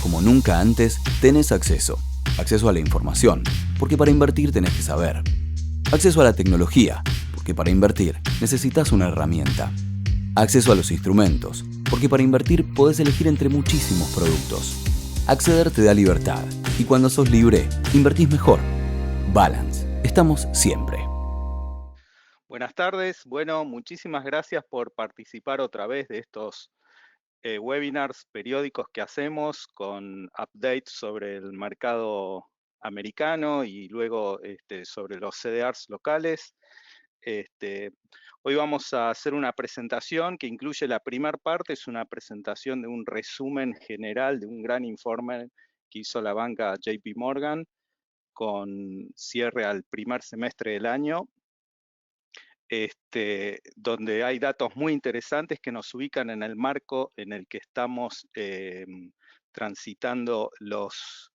como nunca antes, tenés acceso. Acceso a la información, porque para invertir tenés que saber. Acceso a la tecnología, porque para invertir necesitas una herramienta. Acceso a los instrumentos, porque para invertir podés elegir entre muchísimos productos. Acceder te da libertad, y cuando sos libre, invertís mejor. Balance. Estamos siempre. Buenas tardes. Bueno, muchísimas gracias por participar otra vez de estos webinars periódicos que hacemos con updates sobre el mercado americano y luego sobre los CDRs locales. Hoy vamos a hacer una presentación que incluye la primera parte, es una presentación de un resumen general de un gran informe que hizo la banca JP Morgan con cierre al primer semestre del año, donde hay datos muy interesantes que nos ubican en el marco en el que estamos transitando los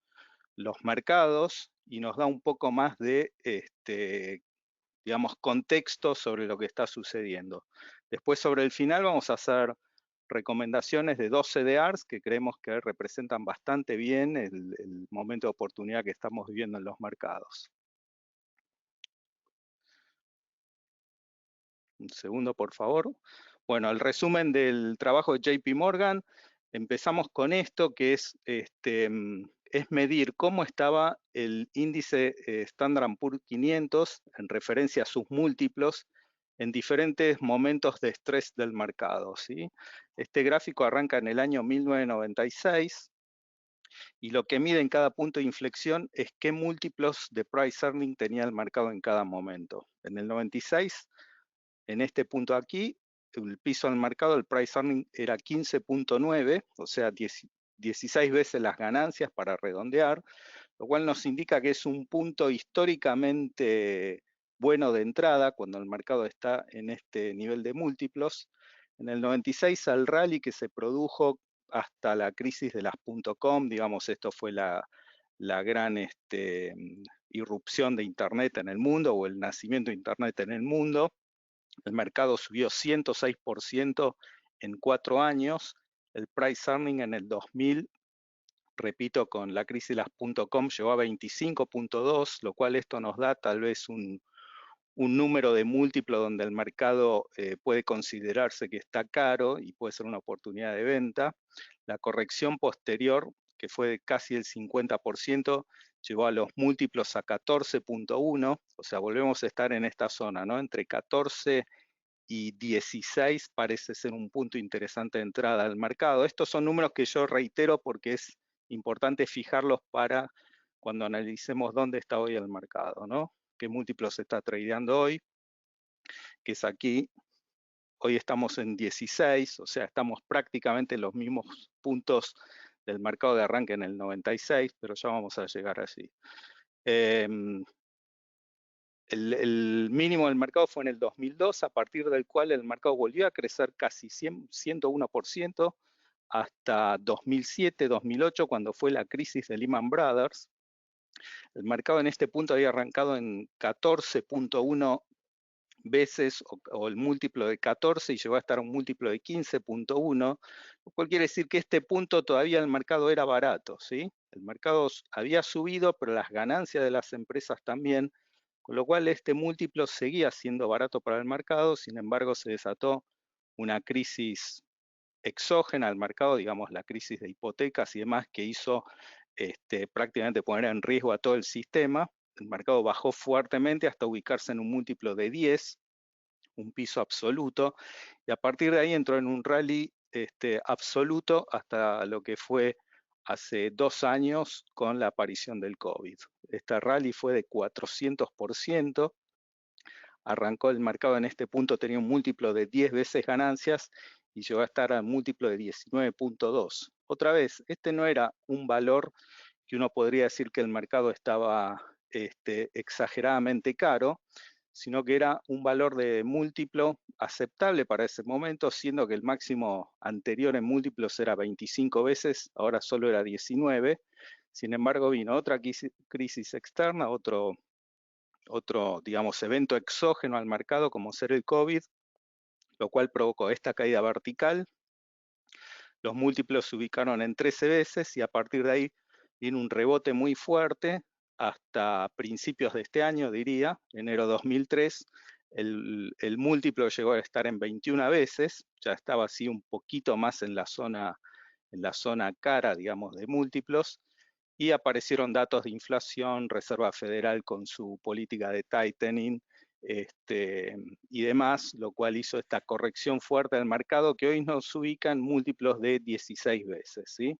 mercados y nos da un poco más de, digamos, contexto sobre lo que está sucediendo. Después, sobre el final, vamos a hacer recomendaciones de 2 CDRs que creemos que representan bastante bien el momento de oportunidad que estamos viviendo en los mercados. Un segundo, por favor. Bueno, el resumen del trabajo de JP Morgan. Empezamos con esto, que es medir cómo estaba el índice Standard & Poor's 500 en referencia a sus múltiplos en diferentes momentos de estrés del mercado, ¿sí? Este gráfico arranca en el año 1996 y lo que mide en cada punto de inflexión es qué múltiplos de price earning tenía el mercado en cada momento. En el 96, en este punto aquí, el piso del mercado, el price earning era 15.9, o sea, 16 veces las ganancias para redondear, lo cual nos indica que es un punto históricamente bueno de entrada cuando el mercado está en este nivel de múltiplos. En el 96, al rally que se produjo hasta la crisis de las .com, digamos, esto fue la gran irrupción de Internet en el mundo o el nacimiento de Internet en el mundo. El mercado subió 106% en 4 años. El price earning en el 2000, repito, con la crisis de las .com llegó a 25.2, lo cual esto nos da tal vez un número de múltiplo donde el mercado puede considerarse que está caro y puede ser una oportunidad de venta. La corrección posterior, que fue de casi el 50%, llevó a los múltiplos a 14.1, o sea, volvemos a estar en esta zona, ¿no? Entre 14 y 16 parece ser un punto interesante de entrada al mercado. Estos son números que yo reitero porque es importante fijarlos para cuando analicemos dónde está hoy el mercado, ¿no? Qué múltiplo se está tradeando hoy, que es aquí. Hoy estamos en 16, o sea, estamos prácticamente en los mismos puntos del mercado de arranque en el 96, pero ya vamos a llegar allí. El mínimo del mercado fue en el 2002, a partir del cual el mercado volvió a crecer casi 101% hasta 2007, 2008, cuando fue la crisis de Lehman Brothers. El mercado en este punto había arrancado en 14.1 veces o el múltiplo de 14 y llegó a estar un múltiplo de 15.1, lo cual quiere decir que este punto todavía el mercado era barato, ¿sí? El mercado había subido, pero las ganancias de las empresas también, con lo cual este múltiplo seguía siendo barato para el mercado. Sin embargo, se desató una crisis exógena al mercado, digamos la crisis de hipotecas y demás, que hizo prácticamente poner en riesgo a todo el sistema. El mercado bajó fuertemente hasta ubicarse en un múltiplo de 10, un piso absoluto, y a partir de ahí entró en un rally absoluto hasta lo que fue hace 2 años con la aparición del COVID. Este rally fue de 400%, arrancó el mercado en este punto, tenía un múltiplo de 10 veces ganancias y llegó a estar al múltiplo de 19.2. Otra vez, este no era un valor que uno podría decir que el mercado estaba exageradamente caro, sino que era un valor de múltiplo aceptable para ese momento, siendo que el máximo anterior en múltiplos era 25 veces, ahora solo era 19. Sin embargo, vino otra crisis externa, otro, digamos, evento exógeno al mercado, como ser el COVID, lo cual provocó esta caída vertical. los múltiplos se ubicaron en 13 veces y a partir de ahí viene un rebote muy fuerte hasta principios de este año, diría, enero 2003, el múltiplo llegó a estar en 21 veces, ya estaba así un poquito más en la zona cara, digamos, de múltiplos, y aparecieron datos de inflación, Reserva Federal con su política de tightening y demás, lo cual hizo esta corrección fuerte del mercado que hoy nos ubica en múltiplos de 16 veces, ¿sí?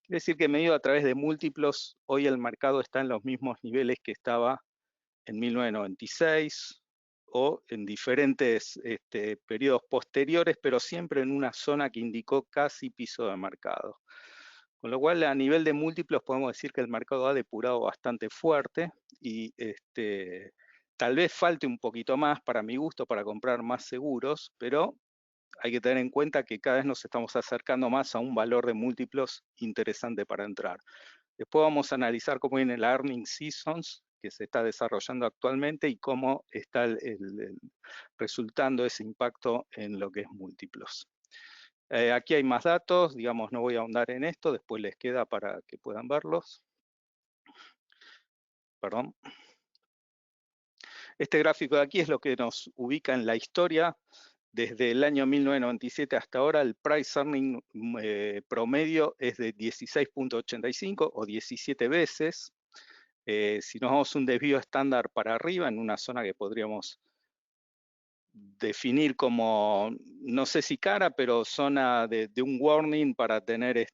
Quiere decir que medido a través de múltiplos, hoy el mercado está en los mismos niveles que estaba en 1996 o en diferentes periodos posteriores, pero siempre en una zona que indicó casi piso de mercado. Con lo cual, a nivel de múltiplos, podemos decir que el mercado ha depurado bastante fuerte y tal vez falte un poquito más para mi gusto para comprar más seguros, pero hay que tener en cuenta que cada vez nos estamos acercando más a un valor de múltiplos interesante para entrar. Después vamos a analizar cómo viene la earning seasons que se está desarrollando actualmente y cómo está resultando ese impacto en lo que es múltiplos. Aquí hay más datos, digamos, no voy a ahondar en esto, después les queda para que puedan verlos. Perdón. Este gráfico de aquí es lo que nos ubica en la historia. Desde el año 1997 hasta ahora, el price earning promedio es de 16.85 o 17 veces. Si nos vamos un desvío estándar para arriba, en una zona que podríamos definir como, no sé si cara, pero zona de un warning para tener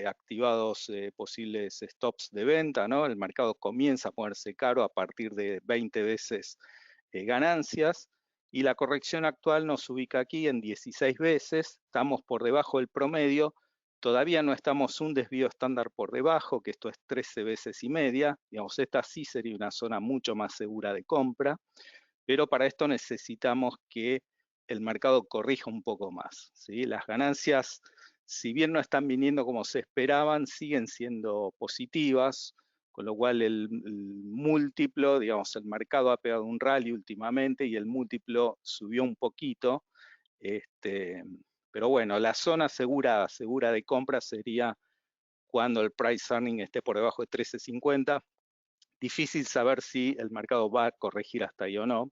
activados posibles stops de venta, ¿no? El mercado comienza a ponerse caro a partir de 20 veces ganancias y la corrección actual nos ubica aquí en 16 veces, estamos por debajo del promedio, todavía no estamos un desvío estándar por debajo, que esto es 13 veces y media, digamos, esta sí sería una zona mucho más segura de compra, pero para esto necesitamos que el mercado corrija un poco más, ¿sí? Las ganancias, si bien no están viniendo como se esperaban, siguen siendo positivas, con lo cual el múltiplo, digamos, el mercado ha pegado un rally últimamente y el múltiplo subió un poquito, pero bueno, la zona segura de compra sería cuando el price earning esté por debajo de 13.50. Difícil saber si el mercado va a corregir hasta ahí o no,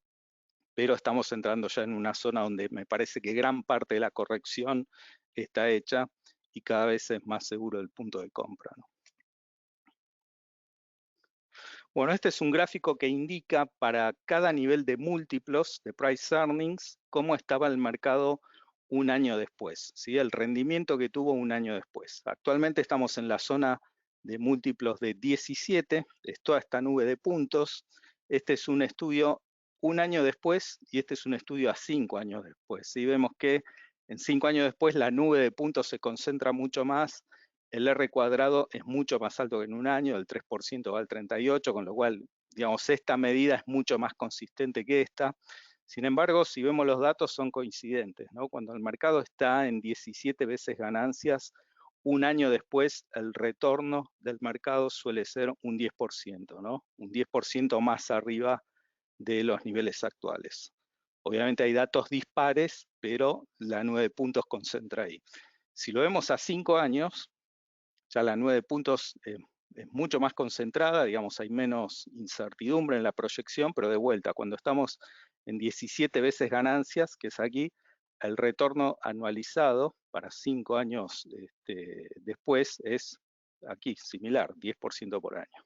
pero estamos entrando ya en una zona donde me parece que gran parte de la corrección está hecha y cada vez es más seguro el punto de compra, ¿no? Bueno, este es un gráfico que indica para cada nivel de múltiplos de price earnings cómo estaba el mercado un año después, ¿sí? El rendimiento que tuvo un año después. Actualmente estamos en la zona de múltiplos de 17, es toda esta nube de puntos. Este es un estudio un año después y este es un estudio a 5 años después. ¿Sí? Vemos que en 5 años después la nube de puntos se concentra mucho más, el R cuadrado es mucho más alto que en un año, del 3% va al 38%, con lo cual, digamos, esta medida es mucho más consistente que esta. Sin embargo, si vemos los datos son coincidentes, ¿no? Cuando el mercado está en 17 veces ganancias, un año después el retorno del mercado suele ser un 10%, ¿no? Un 10% más arriba de los niveles actuales. Obviamente hay datos dispares, pero la 9 puntos concentra ahí. Si lo vemos a 5 años, ya la 9 puntos es mucho más concentrada, digamos, hay menos incertidumbre en la proyección, pero de vuelta, cuando estamos en 17 veces ganancias, que es aquí, el retorno anualizado para 5 años después es aquí similar, 10% por año.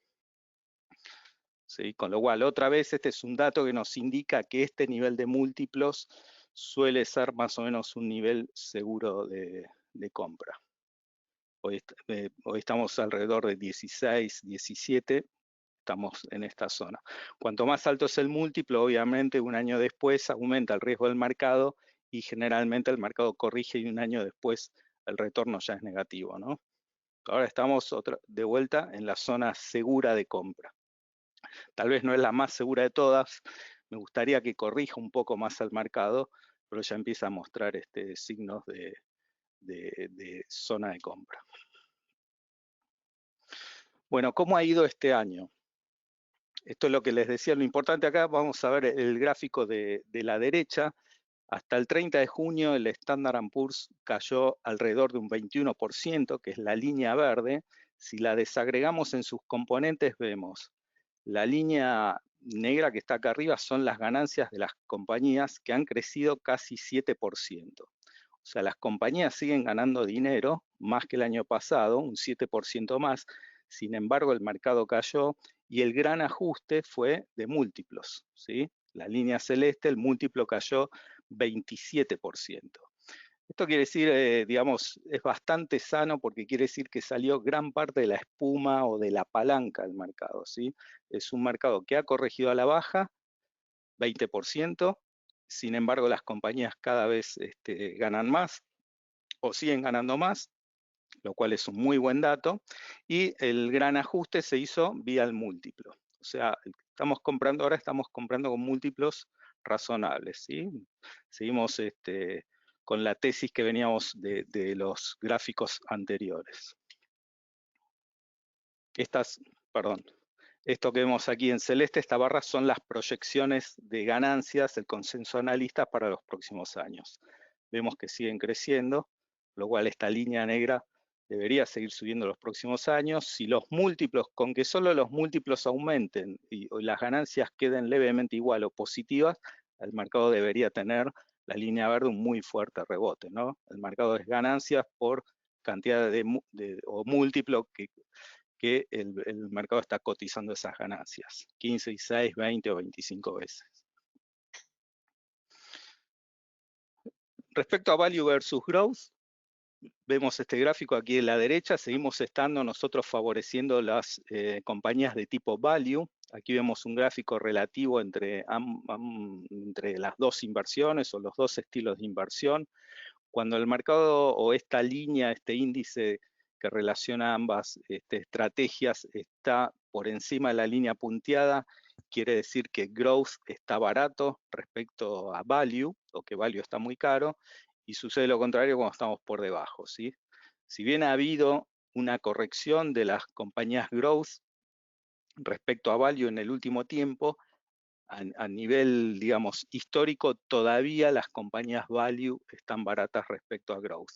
¿Sí? Con lo cual, otra vez, este es un dato que nos indica que este nivel de múltiplos suele ser más o menos un nivel seguro de compra. Hoy estamos alrededor de 16, 17, estamos en esta zona. Cuanto más alto es el múltiplo, obviamente un año después aumenta el riesgo del mercado y generalmente el mercado corrige y un año después el retorno ya es negativo, ¿no? Ahora estamos de vuelta en la zona segura de compra. Tal vez no es la más segura de todas, me gustaría que corrija un poco más al mercado, pero ya empieza a mostrar signos de zona de compra. Bueno, ¿cómo ha ido este año? Esto es lo que les decía, lo importante acá, vamos a ver el gráfico de la derecha. Hasta el 30 de junio el Standard & Poor's cayó alrededor de un 21%, que es la línea verde. Si la desagregamos en sus componentes, vemos la línea negra que está acá arriba son las ganancias de las compañías que han crecido casi 7%. O sea, las compañías siguen ganando dinero, más que el año pasado, un 7% más. Sin embargo, el mercado cayó y el gran ajuste fue de múltiplos, ¿sí? La línea celeste, el múltiplo cayó 27%. Esto quiere decir, digamos, es bastante sano porque quiere decir que salió gran parte de la espuma o de la palanca del mercado, ¿sí? Es un mercado que ha corregido a la baja, 20%, sin embargo las compañías cada vez ganan más o siguen ganando más, lo cual es un muy buen dato, y el gran ajuste se hizo vía el múltiplo. O sea, ahora estamos comprando con múltiplos razonables, ¿sí? Seguimos con la tesis que veníamos de los gráficos anteriores. Esto que vemos aquí en celeste, esta barra son las proyecciones de ganancias, el consenso analista para los próximos años. Vemos que siguen creciendo, lo cual esta línea negra debería seguir subiendo los próximos años. Si los múltiplos, con que solo los múltiplos aumenten y las ganancias queden levemente igual o positivas, el mercado debería tener la línea verde un muy fuerte rebote, ¿no? El mercado es ganancias por cantidad o múltiplo que el mercado está cotizando esas ganancias, 15, 16, 20 o 25 veces. Respecto a value versus growth, vemos este gráfico aquí a la derecha, seguimos estando nosotros favoreciendo las compañías de tipo value. Aquí vemos un gráfico relativo entre las dos inversiones o los dos estilos de inversión. Cuando el mercado o esta línea, este índice que relaciona ambas estrategias está por encima de la línea punteada, quiere decir que growth está barato respecto a value, o que value está muy caro, y sucede lo contrario cuando estamos por debajo, ¿sí? Si bien ha habido una corrección de las compañías growth respecto a value en el último tiempo, a nivel, digamos, histórico, todavía las compañías value están baratas respecto a growth.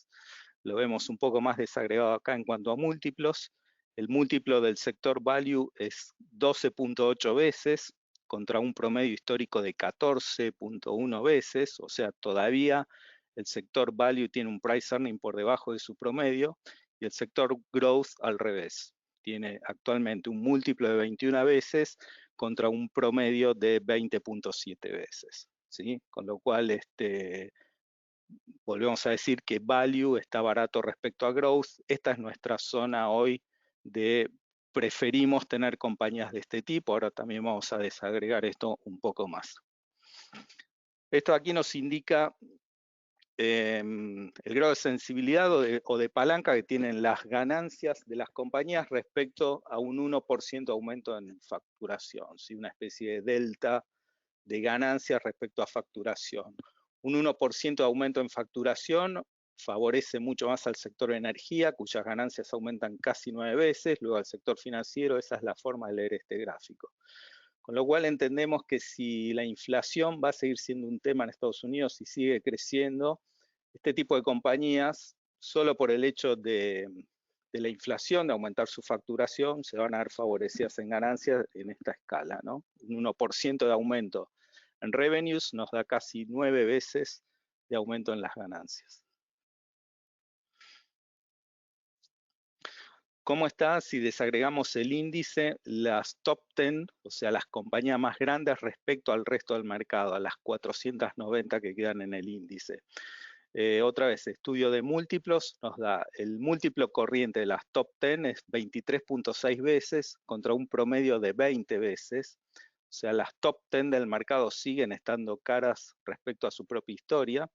Lo vemos un poco más desagregado acá en cuanto a múltiplos. El múltiplo del sector value es 12.8 veces contra un promedio histórico de 14.1 veces, o sea, todavía el sector value tiene un price earning por debajo de su promedio y el sector growth al revés. Tiene actualmente un múltiplo de 21 veces contra un promedio de 20.7 veces, ¿sí? Con lo cual, volvemos a decir que value está barato respecto a growth. Esta es nuestra zona hoy de preferimos tener compañías de este tipo. Ahora también vamos a desagregar esto un poco más. Esto aquí nos indica el grado de sensibilidad o de palanca que tienen las ganancias de las compañías respecto a un 1% de aumento en facturación, ¿sí? Una especie de delta de ganancias respecto a facturación. Un 1% de aumento en facturación favorece mucho más al sector de energía, cuyas ganancias aumentan casi 9 veces, luego al sector financiero. Esa es la forma de leer este gráfico. Con lo cual entendemos que si la inflación va a seguir siendo un tema en Estados Unidos y sigue creciendo, este tipo de compañías, solo por el hecho de la inflación, de aumentar su facturación, se van a ver favorecidas en ganancias en esta escala, ¿no? Un 1% de aumento en revenues nos da casi 9 veces de aumento en las ganancias. ¿Cómo está si desagregamos el índice, las top 10, o sea, las compañías más grandes respecto al resto del mercado, a las 490 que quedan en el índice? Otra vez, estudio de múltiplos nos da el múltiplo corriente de las top 10 es 23.6 veces contra un promedio de 20 veces. O sea, las top 10 del mercado siguen estando caras respecto a su propia historia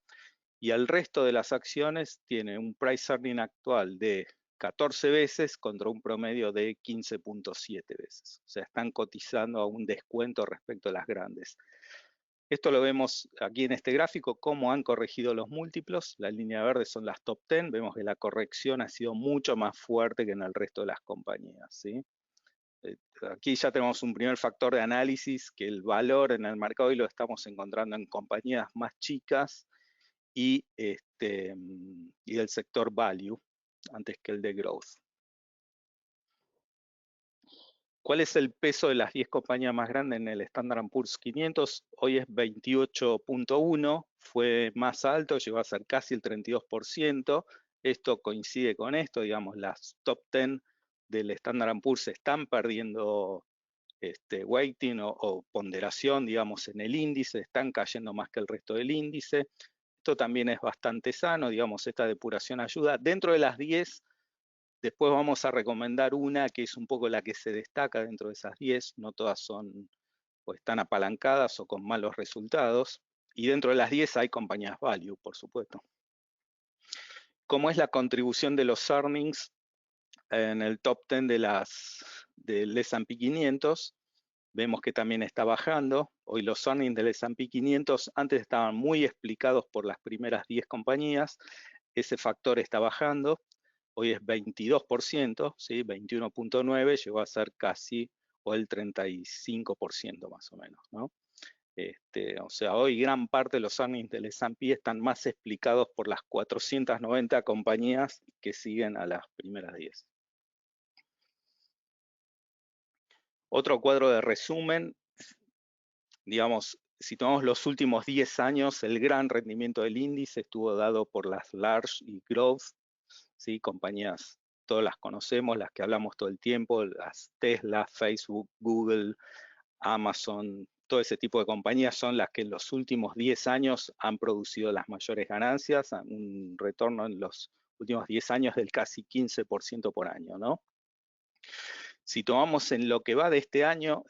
y el resto de las acciones tiene un price earning actual de 14 veces contra un promedio de 15.7 veces. O sea, están cotizando a un descuento respecto a las grandes. Esto lo vemos aquí en este gráfico, cómo han corregido los múltiplos. La línea verde son las top 10. Vemos que la corrección ha sido mucho más fuerte que en el resto de las compañías, ¿sí? Aquí ya tenemos un primer factor de análisis, que el valor en el mercado hoy lo estamos encontrando en compañías más chicas y del sector value antes que el de growth. ¿Cuál es el peso de las 10 compañías más grandes en el Standard & Poor's 500? Hoy es 28.1, fue más alto, llegó a ser casi el 32%. Esto coincide con esto, digamos, las top 10 del Standard & Poor's están perdiendo weighting o ponderación, digamos, en el índice, están cayendo más que el resto del índice. Esto también es bastante sano, digamos, esta depuración ayuda. Dentro de las 10, después vamos a recomendar una que es un poco la que se destaca dentro de esas 10, no todas son o están apalancadas o con malos resultados, y dentro de las 10 hay compañías value, por supuesto. ¿Cómo es la contribución de los earnings en el top 10 del S&P 500? Vemos que también está bajando. Hoy los earnings del S&P 500 antes estaban muy explicados por las primeras 10 compañías. Ese factor está bajando. Hoy es 22%, ¿sí? 21.9, llegó a ser casi o el 35% más o menos, ¿no? O sea, hoy gran parte de los earnings del S&P están más explicados por las 490 compañías que siguen a las primeras 10. Otro cuadro de resumen, digamos, si tomamos los últimos 10 años, el gran rendimiento del índice estuvo dado por las large y growth, ¿sí? Compañías, todas las conocemos, las que hablamos todo el tiempo, las Tesla, Facebook, Google, Amazon, todo ese tipo de compañías son las que en los últimos 10 años han producido las mayores ganancias, un retorno en los últimos 10 años del casi 15% por año, ¿no? Si tomamos en lo que va de este año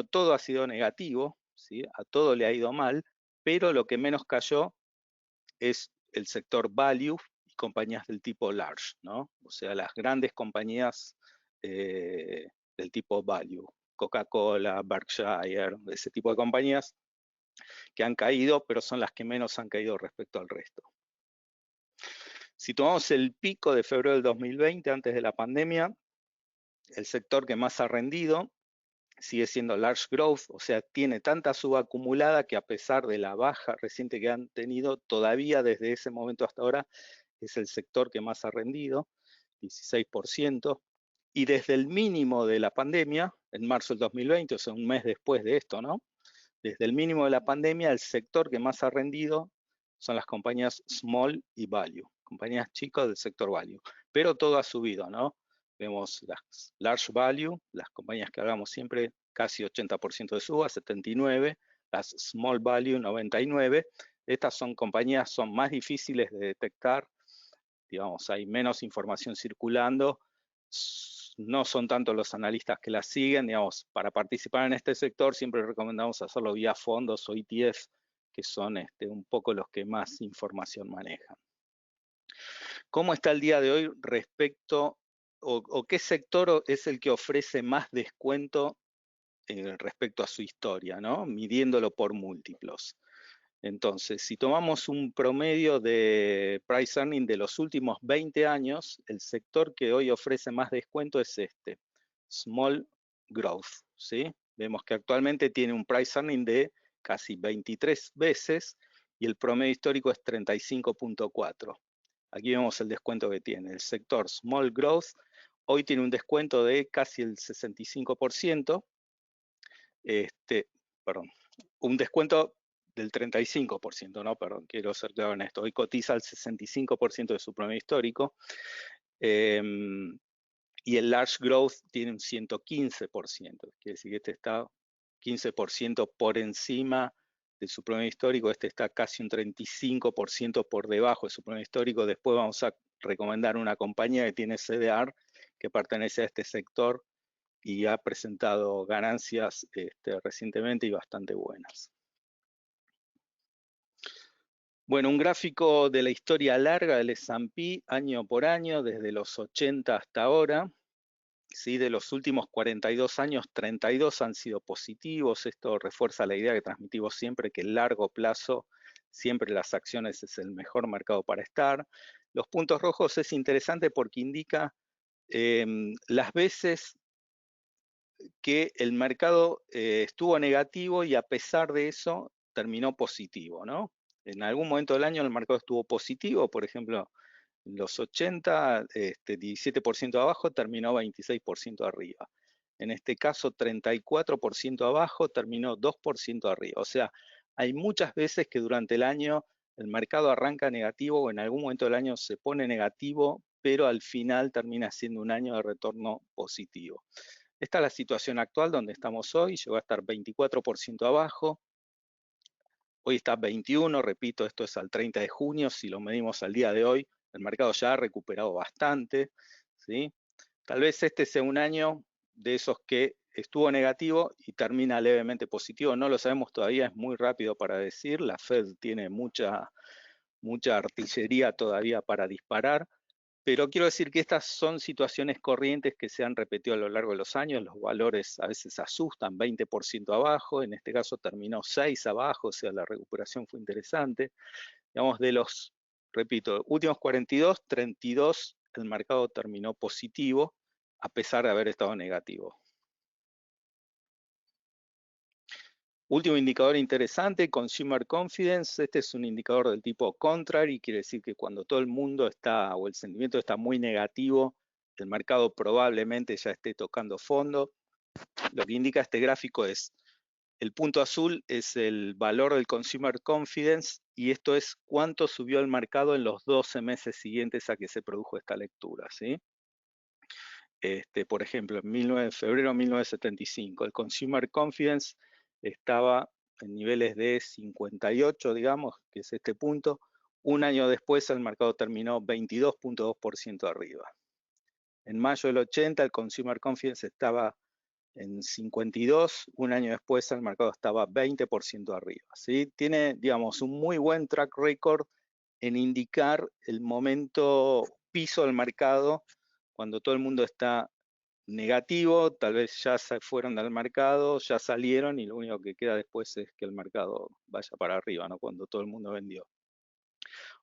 todo ha sido negativo, ¿sí? A todo le ha ido mal, pero lo que menos cayó es el sector value y compañías del tipo large, ¿no? O sea, las grandes compañías del tipo value, Coca-Cola, Berkshire, ese tipo de compañías que han caído, pero son las que menos han caído respecto al resto. Si tomamos el pico de febrero del 2020, antes de la pandemia, el sector que más ha rendido sigue siendo large growth, o sea, tiene tanta suba acumulada que a pesar de la baja reciente que han tenido, todavía desde ese momento hasta ahora es el sector que más ha rendido, 16%, y desde el mínimo de la pandemia, en marzo del 2020, o sea, un mes después de esto, ¿no? Desde el mínimo de la pandemia, el sector que más ha rendido son las compañías small y value, compañías chicas del sector value, pero todo ha subido, ¿no? Vemos las large value, las compañías que hablamos siempre, casi 80% de suba, 79%, las small value, 99%. Estas son compañías, son más difíciles de detectar, digamos, hay menos información circulando, no son tanto los analistas que las siguen, digamos, para participar en este sector siempre recomendamos hacerlo vía fondos o ETF, que son un poco los que más información manejan. ¿Cómo está el día de hoy respecto, o qué sector es el que ofrece más descuento respecto a su historia, ¿no? Midiéndolo por múltiplos? Entonces, si tomamos un promedio de price earning de los últimos 20 años, el sector que hoy ofrece más descuento es Small Growth, ¿sí? Vemos que actualmente tiene un price earning de casi 23 veces y el promedio histórico es 35.4. Aquí vemos el descuento que tiene. El sector Small Growth hoy tiene un descuento de casi el 65%, perdón, un descuento del 35%, ¿no? Perdón, quiero ser claro en esto. Hoy cotiza al 65% de su promedio histórico. Y el large growth tiene un 115%. Quiere decir que este está 15% por encima de su promedio histórico. Este está casi un 35% por debajo de su promedio histórico. Después vamos a recomendar una compañía que tiene CDR, que pertenece a este sector y ha presentado ganancias recientemente y bastante buenas. Bueno, un gráfico de la historia larga del S&P año por año, desde los 80 hasta ahora. ¿Sí? De los últimos 42 años, 32 han sido positivos. Esto refuerza la idea que transmitimos siempre, que el largo plazo, siempre las acciones es el mejor mercado para estar. Los puntos rojos es interesante porque indica las veces que el mercado estuvo negativo y a pesar de eso terminó positivo, ¿no? En algún momento del año el mercado estuvo positivo, por ejemplo, en los 80, 17% abajo, terminó 26% arriba. En este caso, 34% abajo, terminó 2% arriba. O sea, hay muchas veces que durante el año el mercado arranca negativo o en algún momento del año se pone negativo, pero al final termina siendo un año de retorno positivo. Esta es la situación actual donde estamos hoy, llegó a estar 24% abajo, hoy está 21, repito, esto es al 30 de junio, si lo medimos al día de hoy, el mercado ya ha recuperado bastante, ¿sí? Tal vez este sea un año de esos que estuvo negativo y termina levemente positivo, no lo sabemos todavía, es muy rápido para decir, la Fed tiene mucha artillería todavía para disparar, pero quiero decir que estas son situaciones corrientes que se han repetido a lo largo de los años, los valores a veces asustan, 20% abajo, en este caso terminó 6 abajo, o sea, la recuperación fue interesante. Digamos, de los, repito, últimos 42, 32 el mercado terminó positivo, a pesar de haber estado negativo. Último indicador interesante, Consumer Confidence. Este es un indicador del tipo contrary, quiere decir que cuando todo el mundo está, o el sentimiento está muy negativo, el mercado probablemente ya esté tocando fondo. Lo que indica este gráfico es, el punto azul es el valor del Consumer Confidence, y esto es cuánto subió el mercado en los 12 meses siguientes a que se produjo esta lectura, ¿sí? Por ejemplo, en febrero de 1975, el Consumer Confidence estaba en niveles de 58, digamos, que es este punto. Un año después el mercado terminó 22.2% arriba. En mayo del 80 el Consumer Confidence estaba en 52, un año después el mercado estaba 20% arriba, ¿sí? Tiene, digamos, un muy buen track record en indicar el momento piso del mercado cuando todo el mundo está negativo, tal vez ya se fueron del mercado, ya salieron y lo único que queda después es que el mercado vaya para arriba, ¿no? Cuando todo el mundo vendió.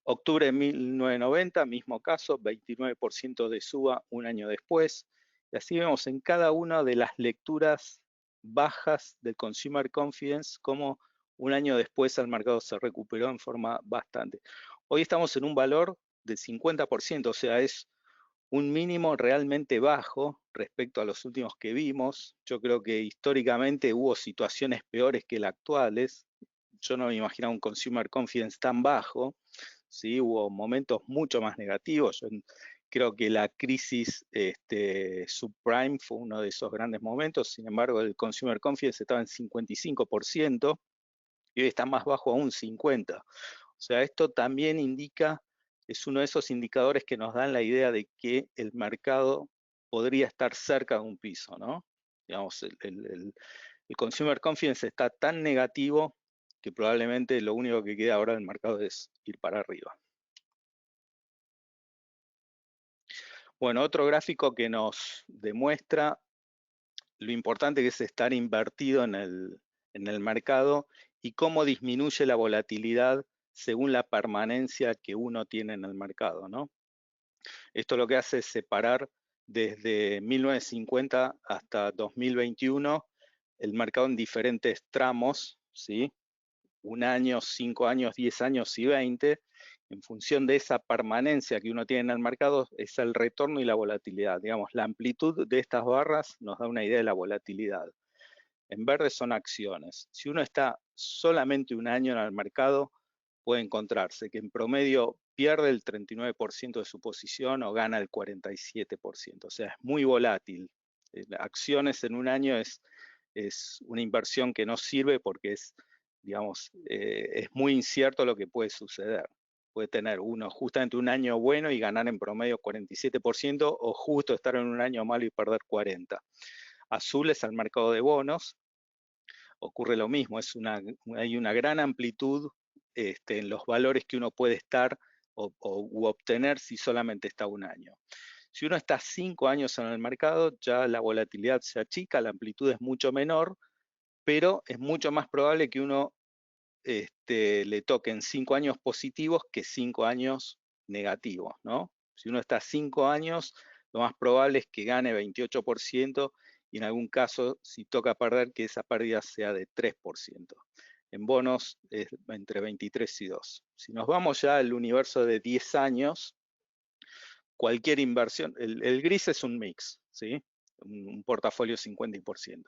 Octubre de 1990, mismo caso, 29% de suba un año después. Y así vemos en cada una de las lecturas bajas del Consumer Confidence cómo un año después el mercado se recuperó en forma bastante. Hoy estamos en un valor de 50%, o sea, es un mínimo realmente bajo respecto a los últimos que vimos. Yo creo que históricamente hubo situaciones peores que las actuales. Yo no me imaginaba un Consumer Confidence tan bajo, ¿sí? Hubo momentos mucho más negativos. Yo creo que la crisis subprime fue uno de esos grandes momentos. Sin embargo, el Consumer Confidence estaba en 55% y hoy está más bajo aún, 50%. O sea, esto también indica, es uno de esos indicadores que nos dan la idea de que el mercado podría estar cerca de un piso, ¿no? Digamos, el Consumer Confidence está tan negativo que probablemente lo único que queda ahora del mercado es ir para arriba. Bueno, otro gráfico que nos demuestra lo importante que es estar invertido en el mercado y cómo disminuye la volatilidad según la permanencia que uno tiene en el mercado, ¿no? Esto lo que hace es separar desde 1950 hasta 2021 el mercado en diferentes tramos, ¿sí? 1 año, 5 años, 10 años y 20. En función de esa permanencia que uno tiene en el mercado, es el retorno y la volatilidad. Digamos, la amplitud de estas barras nos da una idea de la volatilidad. En verde son acciones. Si uno está solamente un año en el mercado, puede encontrarse que en promedio pierde el 39% de su posición o gana el 47%. O sea, es muy volátil. Acciones en un año es una inversión que no sirve porque es, digamos, es muy incierto lo que puede suceder. Puede tener uno justamente un año bueno y ganar en promedio 47% o justo estar en un año malo y perder 40%. Azul es el mercado de bonos, ocurre lo mismo, hay una gran amplitud en los valores que uno puede estar u obtener si solamente está un año. Si uno está 5 años en el mercado, ya la volatilidad se achica, la amplitud es mucho menor, pero es mucho más probable que uno le toquen 5 años positivos que 5 años negativos, ¿no? Si uno está 5 años, lo más probable es que gane 28% y en algún caso, si toca perder, que esa pérdida sea de 3%. en bonos es entre 23 y 2. Si nos vamos ya al universo de 10 años, cualquier inversión, el gris es un mix, ¿sí? Un portafolio 50%.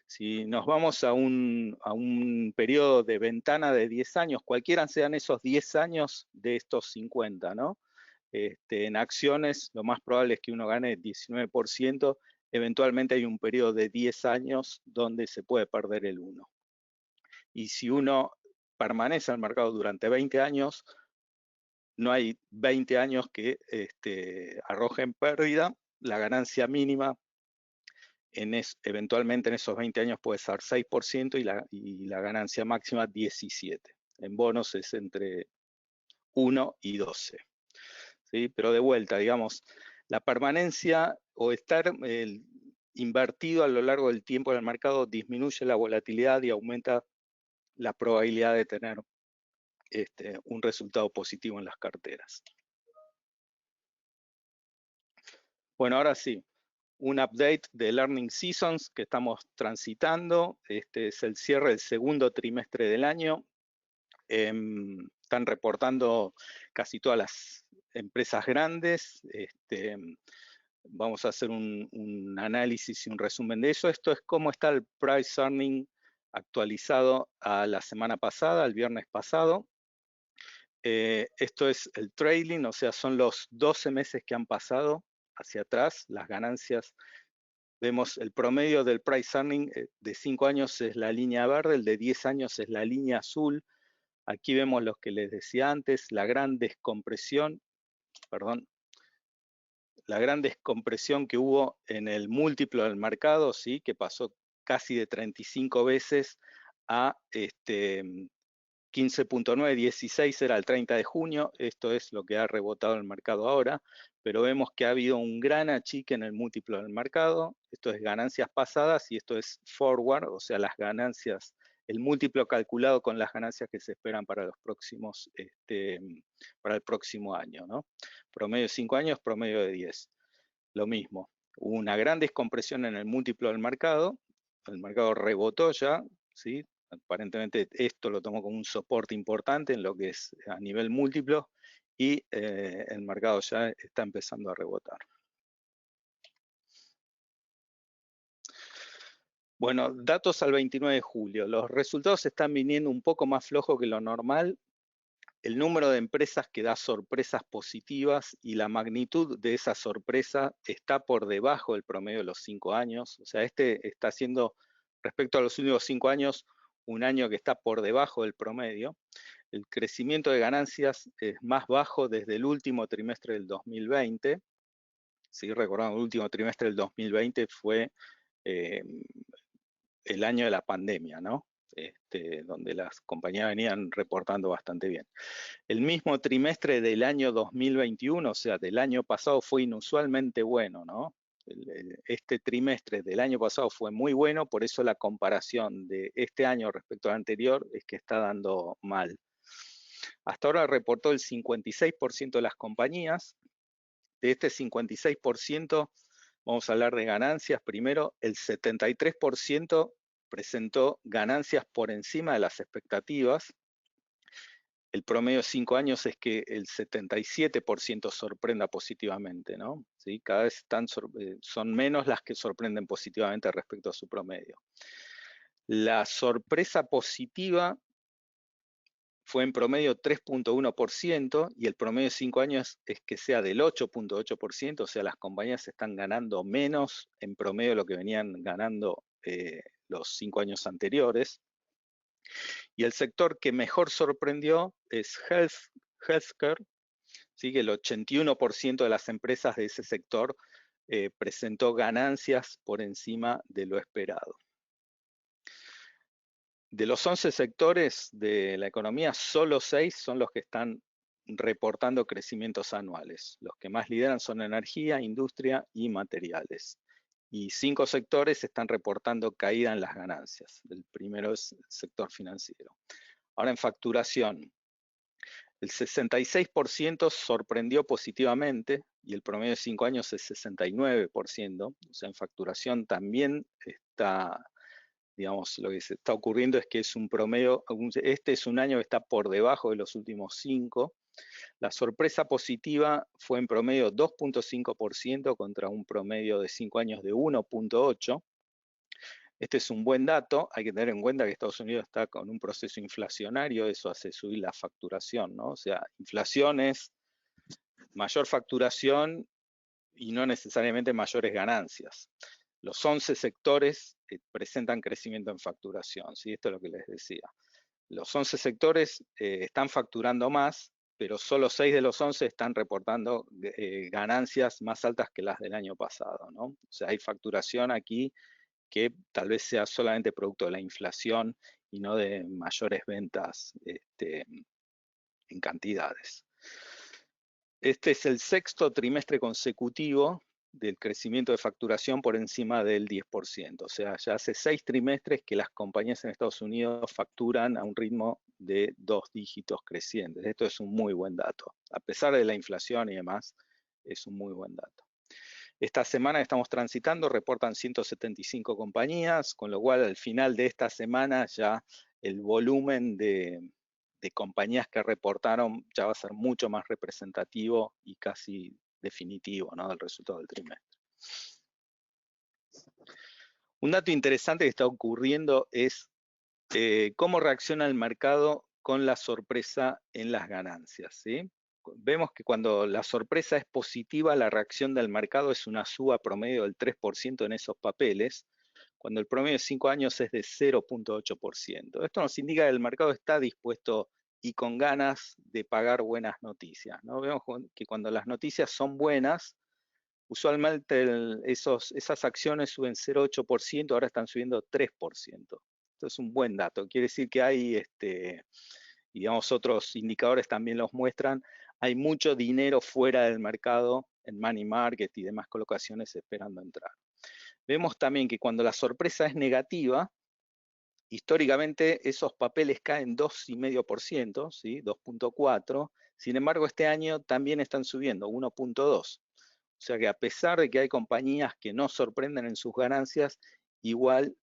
Si nos vamos a un periodo de ventana de 10 años, cualquiera sean esos 10 años de estos 50, ¿no? En acciones, lo más probable es que uno gane 19%, eventualmente hay un periodo de 10 años donde se puede perder el 1. Y si uno permanece en el mercado durante 20 años, no hay 20 años que arrojen pérdida. La ganancia mínima eventualmente en esos 20 años puede ser 6% y la ganancia máxima 17%. En bonos es entre 1 y 12. ¿Sí? Pero de vuelta, digamos, la permanencia o estar invertido a lo largo del tiempo en el mercado disminuye la volatilidad y aumenta la probabilidad de tener un resultado positivo en las carteras. Bueno, ahora sí, un update de Earnings Seasons que estamos transitando. Este es el cierre del segundo trimestre del año. Están reportando casi todas las empresas grandes. Vamos a hacer un análisis y un resumen de eso. Esto es cómo está el price earning actualizado a la semana pasada, el viernes pasado. Esto es el trailing, o sea, son los 12 meses que han pasado hacia atrás, las ganancias. Vemos el promedio del price earning de 5 años es la línea verde, el de 10 años es la línea azul. Aquí vemos lo que les decía antes, la gran descompresión que hubo en el múltiplo del mercado, ¿sí? Que pasó casi de 35 veces a 15.9, 16 era el 30 de junio, esto es lo que ha rebotado el mercado ahora, pero vemos que ha habido un gran achique en el múltiplo del mercado, esto es ganancias pasadas y esto es forward, o sea, las ganancias, el múltiplo calculado con las ganancias que se esperan para los próximos, para el próximo año, ¿no? Promedio de 5 años, promedio de 10. Lo mismo, hubo una gran descompresión en el múltiplo del mercado, el mercado rebotó ya, ¿sí? Aparentemente esto lo tomó como un soporte importante en lo que es a nivel múltiplo y el mercado ya está empezando a rebotar. Bueno, datos al 29 de julio. Los resultados están viniendo un poco más flojos que lo normal. El número de empresas que da sorpresas positivas y la magnitud de esa sorpresa está por debajo del promedio de los 5 años. O sea, está siendo, respecto a los últimos 5 años, un año que está por debajo del promedio. El crecimiento de ganancias es más bajo desde el último trimestre del 2020. Si recordamos, el último trimestre del 2020 fue el año de la pandemia, ¿no? Donde las compañías venían reportando bastante bien. El mismo trimestre del año 2021, o sea, del año pasado, fue inusualmente bueno, ¿no? Este trimestre del año pasado fue muy bueno, por eso la comparación de este año respecto al anterior es que está dando mal. Hasta ahora reportó el 56% de las compañías. De este 56%, vamos a hablar de ganancias. Primero, el 73% presentó ganancias por encima de las expectativas. El promedio de 5 años es que el 77% sorprenda positivamente, ¿no? ¿Sí? Cada vez son menos las que sorprenden positivamente respecto a su promedio. La sorpresa positiva fue en promedio 3.1% y el promedio de 5 años es que sea del 8.8%, o sea, las compañías están ganando menos en promedio de lo que venían ganando los 5 años anteriores. Y el sector que mejor sorprendió es Healthcare, ¿sí? Que el 81% de las empresas de ese sector presentó ganancias por encima de lo esperado. De los 11 sectores de la economía, solo 6 son los que están reportando crecimientos anuales. Los que más lideran son energía, industria y materiales. Y 5 sectores están reportando caída en las ganancias. El primero es el sector financiero. Ahora en facturación, el 66% sorprendió positivamente y el promedio de 5 años es 69%. O sea, en facturación también está digamos, lo que se está ocurriendo es que es un promedio, este es un año que está por debajo de los últimos 5. La sorpresa positiva fue en promedio 2.5% contra un promedio de 5 años de 1.8%. Este es un buen dato, hay que tener en cuenta que Estados Unidos está con un proceso inflacionario, eso hace subir la facturación, ¿no? O sea, inflación es mayor facturación y no necesariamente mayores ganancias. Los 11 sectores presentan crecimiento en facturación, ¿sí? Esto es lo que les decía. Los 11 sectores están facturando más, pero solo 6 de los 11 están reportando ganancias más altas que las del año pasado, ¿no? O sea, hay facturación aquí que tal vez sea solamente producto de la inflación y no de mayores ventas en cantidades. Este es el 6º trimestre consecutivo del crecimiento de facturación por encima del 10%. O sea, ya hace 6 trimestres que las compañías en Estados Unidos facturan a un ritmo de 2 dígitos crecientes. Esto es un muy buen dato. A pesar de la inflación y demás, es un muy buen dato. Esta semana que estamos transitando reportan 175 compañías, con lo cual al final de esta semana ya el volumen de compañías que reportaron ya va a ser mucho más representativo y casi definitivo, ¿no?, del resultado del trimestre. Un dato interesante que está ocurriendo es cómo reacciona el mercado con la sorpresa en las ganancias, ¿sí? Vemos que cuando la sorpresa es positiva, la reacción del mercado es una suba promedio del 3% en esos papeles, cuando el promedio de 5 años es de 0.8%. Esto nos indica que el mercado está dispuesto y con ganas de pagar buenas noticias, ¿no? Vemos que cuando las noticias son buenas, usualmente esas acciones suben 0.8%, ahora están subiendo 3%. Esto es un buen dato, quiere decir que hay, digamos, otros indicadores también los muestran, hay mucho dinero fuera del mercado en money market y demás colocaciones esperando entrar. Vemos también que cuando la sorpresa es negativa, históricamente esos papeles caen 2,5%, ¿sí? 2.4%, sin embargo este año también están subiendo 1.2%. O sea que a pesar de que hay compañías que no sorprenden en sus ganancias, igual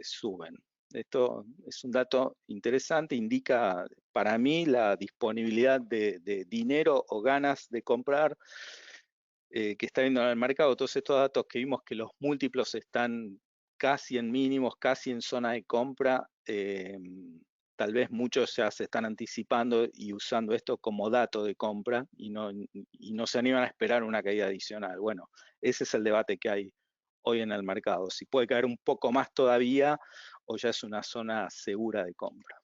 suben. Esto es un dato interesante, indica para mí la disponibilidad de dinero o ganas de comprar que está viendo en el mercado. Todos estos datos que vimos que los múltiplos están casi en mínimos, casi en zona de compra, tal vez muchos ya se están anticipando y usando esto como dato de compra y no se animan a esperar una caída adicional. Bueno, ese es el debate que hay hoy en el mercado. Si puede caer un poco más todavía o ya es una zona segura de compra.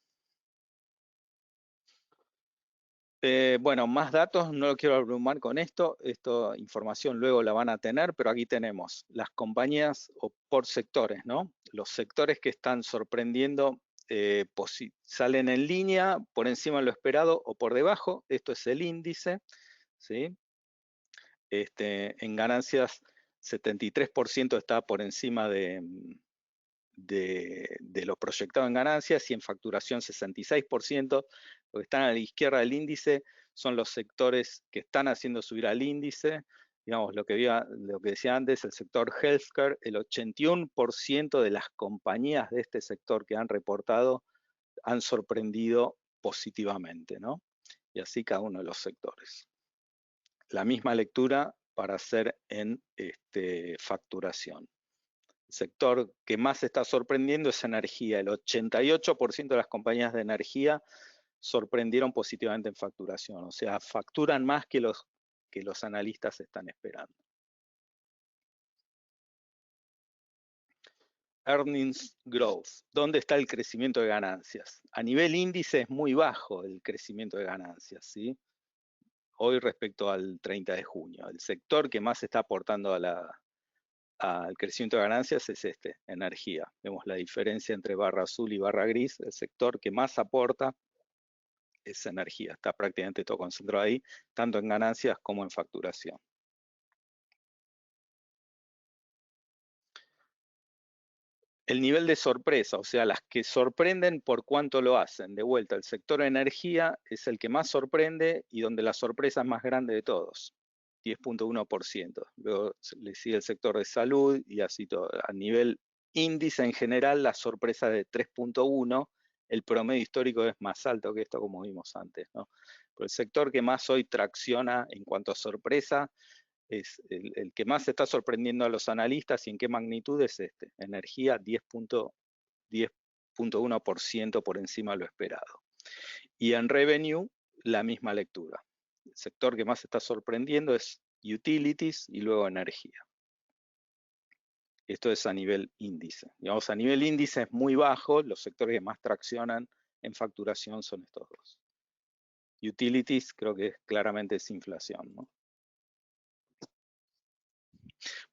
Bueno, más datos, no lo quiero abrumar con esto, esta información luego la van a tener, pero aquí tenemos las compañías por sectores, ¿no? Los sectores que están sorprendiendo salen en línea, por encima de lo esperado o por debajo, esto es el índice, ¿sí? En ganancias 73% está por encima de lo proyectado en ganancias y en facturación 66%. Lo que están a la izquierda del índice son los sectores que están haciendo subir al índice. Digamos, lo que decía antes, el sector healthcare, el 81% de las compañías de este sector que han reportado han sorprendido positivamente, ¿no? Y así cada uno de los sectores. La misma lectura para hacer en facturación. El sector que más está sorprendiendo es energía. El 88% de las compañías de energía sorprendieron positivamente en facturación. O sea, facturan más que los analistas están esperando. Earnings growth. ¿Dónde está el crecimiento de ganancias? A nivel índice es muy bajo el crecimiento de ganancias, ¿sí? Hoy respecto al 30 de junio. El sector que más está aportando al crecimiento de ganancias es energía. Vemos la diferencia entre barra azul y barra gris. El sector que más aporta es energía. Está prácticamente todo concentrado ahí, tanto en ganancias como en facturación. El nivel de sorpresa, o sea, las que sorprenden por cuánto lo hacen. De vuelta, el sector energía es el que más sorprende y donde la sorpresa es más grande de todos. 10.1%. Luego le sigue el sector de salud y así todo. A nivel índice en general, la sorpresa de 3.1, el promedio histórico es más alto que esto, como vimos antes, ¿no? Pero el sector que más hoy tracciona en cuanto a sorpresa es el que más está sorprendiendo a los analistas, y en qué magnitud es este: energía, 10.1% por encima de lo esperado. Y en revenue, la misma lectura. El sector que más está sorprendiendo es utilities y luego energía. Esto es a nivel índice. Digamos, a nivel índice es muy bajo, los sectores que más traccionan en facturación son estos dos. Utilities creo que claramente es inflación, ¿no?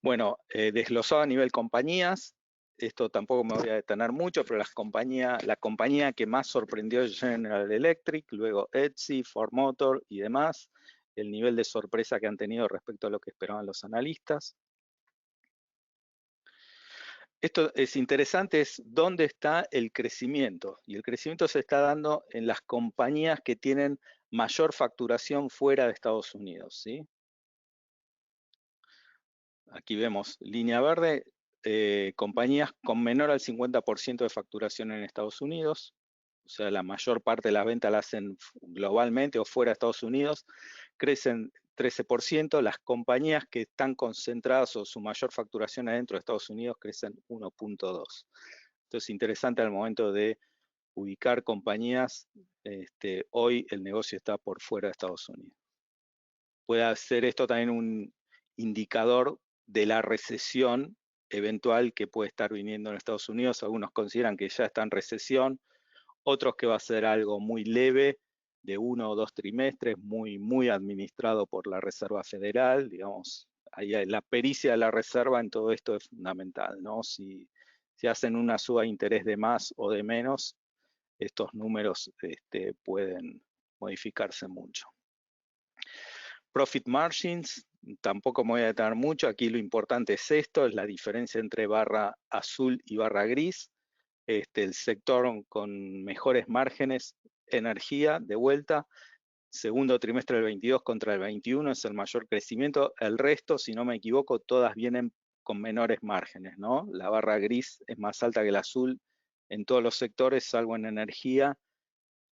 Bueno, desglosado a nivel compañías, esto tampoco me voy a detener mucho, pero la compañía que más sorprendió es General Electric, luego Etsy, Ford Motor y demás, el nivel de sorpresa que han tenido respecto a lo que esperaban los analistas. Esto es interesante, es dónde está el crecimiento, y el crecimiento se está dando en las compañías que tienen mayor facturación fuera de Estados Unidos, ¿sí? Aquí vemos línea verde, compañías con menor al 50% de facturación en Estados Unidos, o sea, la mayor parte de las ventas las hacen globalmente o fuera de Estados Unidos, crecen 13%, las compañías que están concentradas o su mayor facturación adentro de Estados Unidos crecen 1.2. Esto es interesante al momento de ubicar compañías, hoy el negocio está por fuera de Estados Unidos. Puede ser esto también un indicador de la recesión eventual que puede estar viniendo en Estados Unidos. Algunos consideran que ya está en recesión, otros que va a ser algo muy leve, de 1 o 2 trimestres, muy administrado por la Reserva Federal. Digamos, ahí la pericia de la Reserva en todo esto es fundamental, ¿no? Si hacen una suba de interés de más o de menos, estos números pueden modificarse mucho. Profit margins, tampoco me voy a detener mucho, aquí lo importante es esto, es la diferencia entre barra azul y barra gris. El sector con mejores márgenes, energía, de vuelta, segundo trimestre del 22 contra el 21 es el mayor crecimiento, el resto, si no me equivoco, todas vienen con menores márgenes, ¿no? La barra gris es más alta que el azul en todos los sectores, salvo en energía,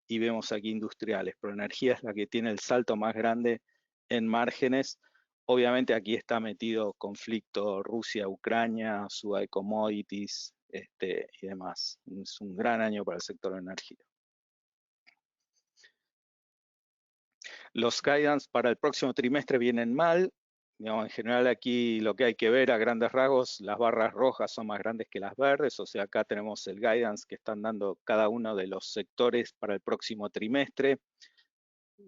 y vemos aquí industriales, pero energía es la que tiene el salto más grande en márgenes. Obviamente aquí está metido conflicto Rusia-Ucrania, suba de commodities y demás. Es un gran año para el sector de energía. Los guidance para el próximo trimestre vienen mal. Digamos, en general aquí lo que hay que ver a grandes rasgos, las barras rojas son más grandes que las verdes, o sea, acá tenemos el guidance que están dando cada uno de los sectores para el próximo trimestre.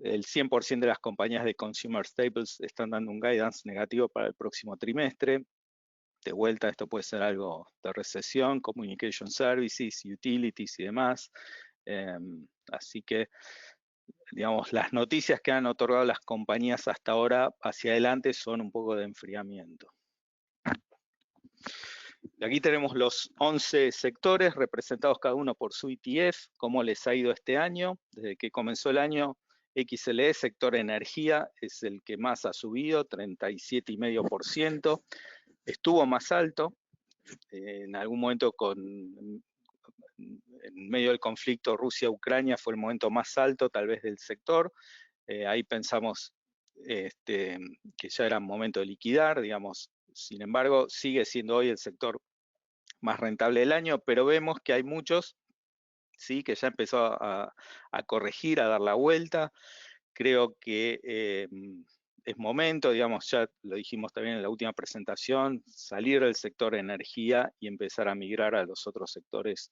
El 100% de las compañías de consumer staples están dando un guidance negativo para el próximo trimestre. De vuelta, esto puede ser algo de recesión, communication services, utilities y demás. Así que, digamos, las noticias que han otorgado las compañías hasta ahora hacia adelante son un poco de enfriamiento. Aquí tenemos los 11 sectores representados cada uno por su ETF, cómo les ha ido este año. Desde que comenzó el año, XLE, sector energía, es el que más ha subido, 37,5%. Estuvo más alto, en algún momento en medio del conflicto Rusia-Ucrania fue el momento más alto tal vez del sector. Ahí pensamos que ya era momento de liquidar, digamos. Sin embargo, sigue siendo hoy el sector más rentable del año, pero vemos que hay muchos, ¿sí?, que ya empezó a corregir, a dar la vuelta. Creo que es momento, digamos, ya lo dijimos también en la última presentación, salir del sector energía y empezar a migrar a los otros sectores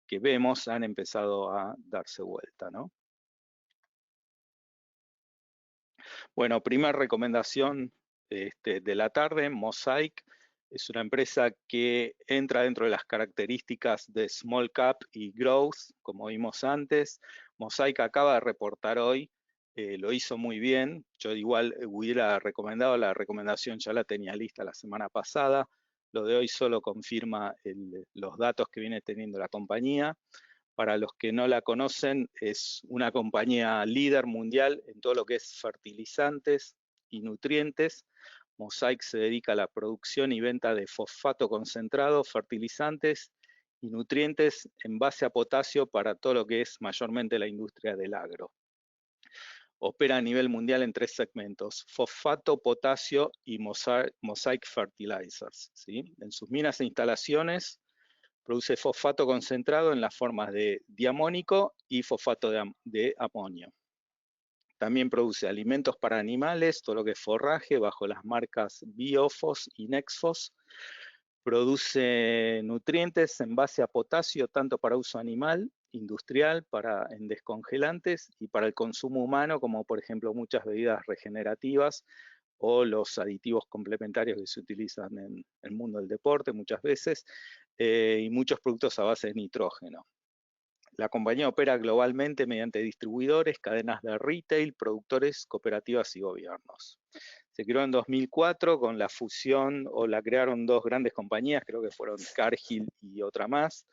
que vemos han empezado a darse vuelta, ¿no? Bueno, primera recomendación de la tarde, Mosaic. Es una empresa que entra dentro de las características de Small Cap y Growth, como vimos antes. Mosaic acaba de reportar hoy, lo hizo muy bien. Yo igual hubiera recomendado, la recomendación ya la tenía lista la semana pasada. Lo de hoy solo confirma los datos que viene teniendo la compañía. Para los que no la conocen, es una compañía líder mundial en todo lo que es fertilizantes y nutrientes. Mosaic se dedica a la producción y venta de fosfato concentrado, fertilizantes y nutrientes en base a potasio para todo lo que es mayormente la industria del agro. Opera a nivel mundial en 3 segmentos: fosfato, potasio y Mosaic Fertilizers. ¿Sí? En sus minas e instalaciones produce fosfato concentrado en las formas de diamónico y fosfato de amonio. También produce alimentos para animales, todo lo que es forraje, bajo las marcas Biofos y Nexfos. Produce nutrientes en base a potasio, tanto para uso animal, industrial, en descongelantes y para el consumo humano, como por ejemplo muchas bebidas regenerativas o los aditivos complementarios que se utilizan en el mundo del deporte muchas veces, y muchos productos a base de nitrógeno. La compañía opera globalmente mediante distribuidores, cadenas de retail, productores, cooperativas y gobiernos. Se creó en 2004 con la fusión, o la crearon 2 grandes compañías, creo que fueron Cargill y otra más,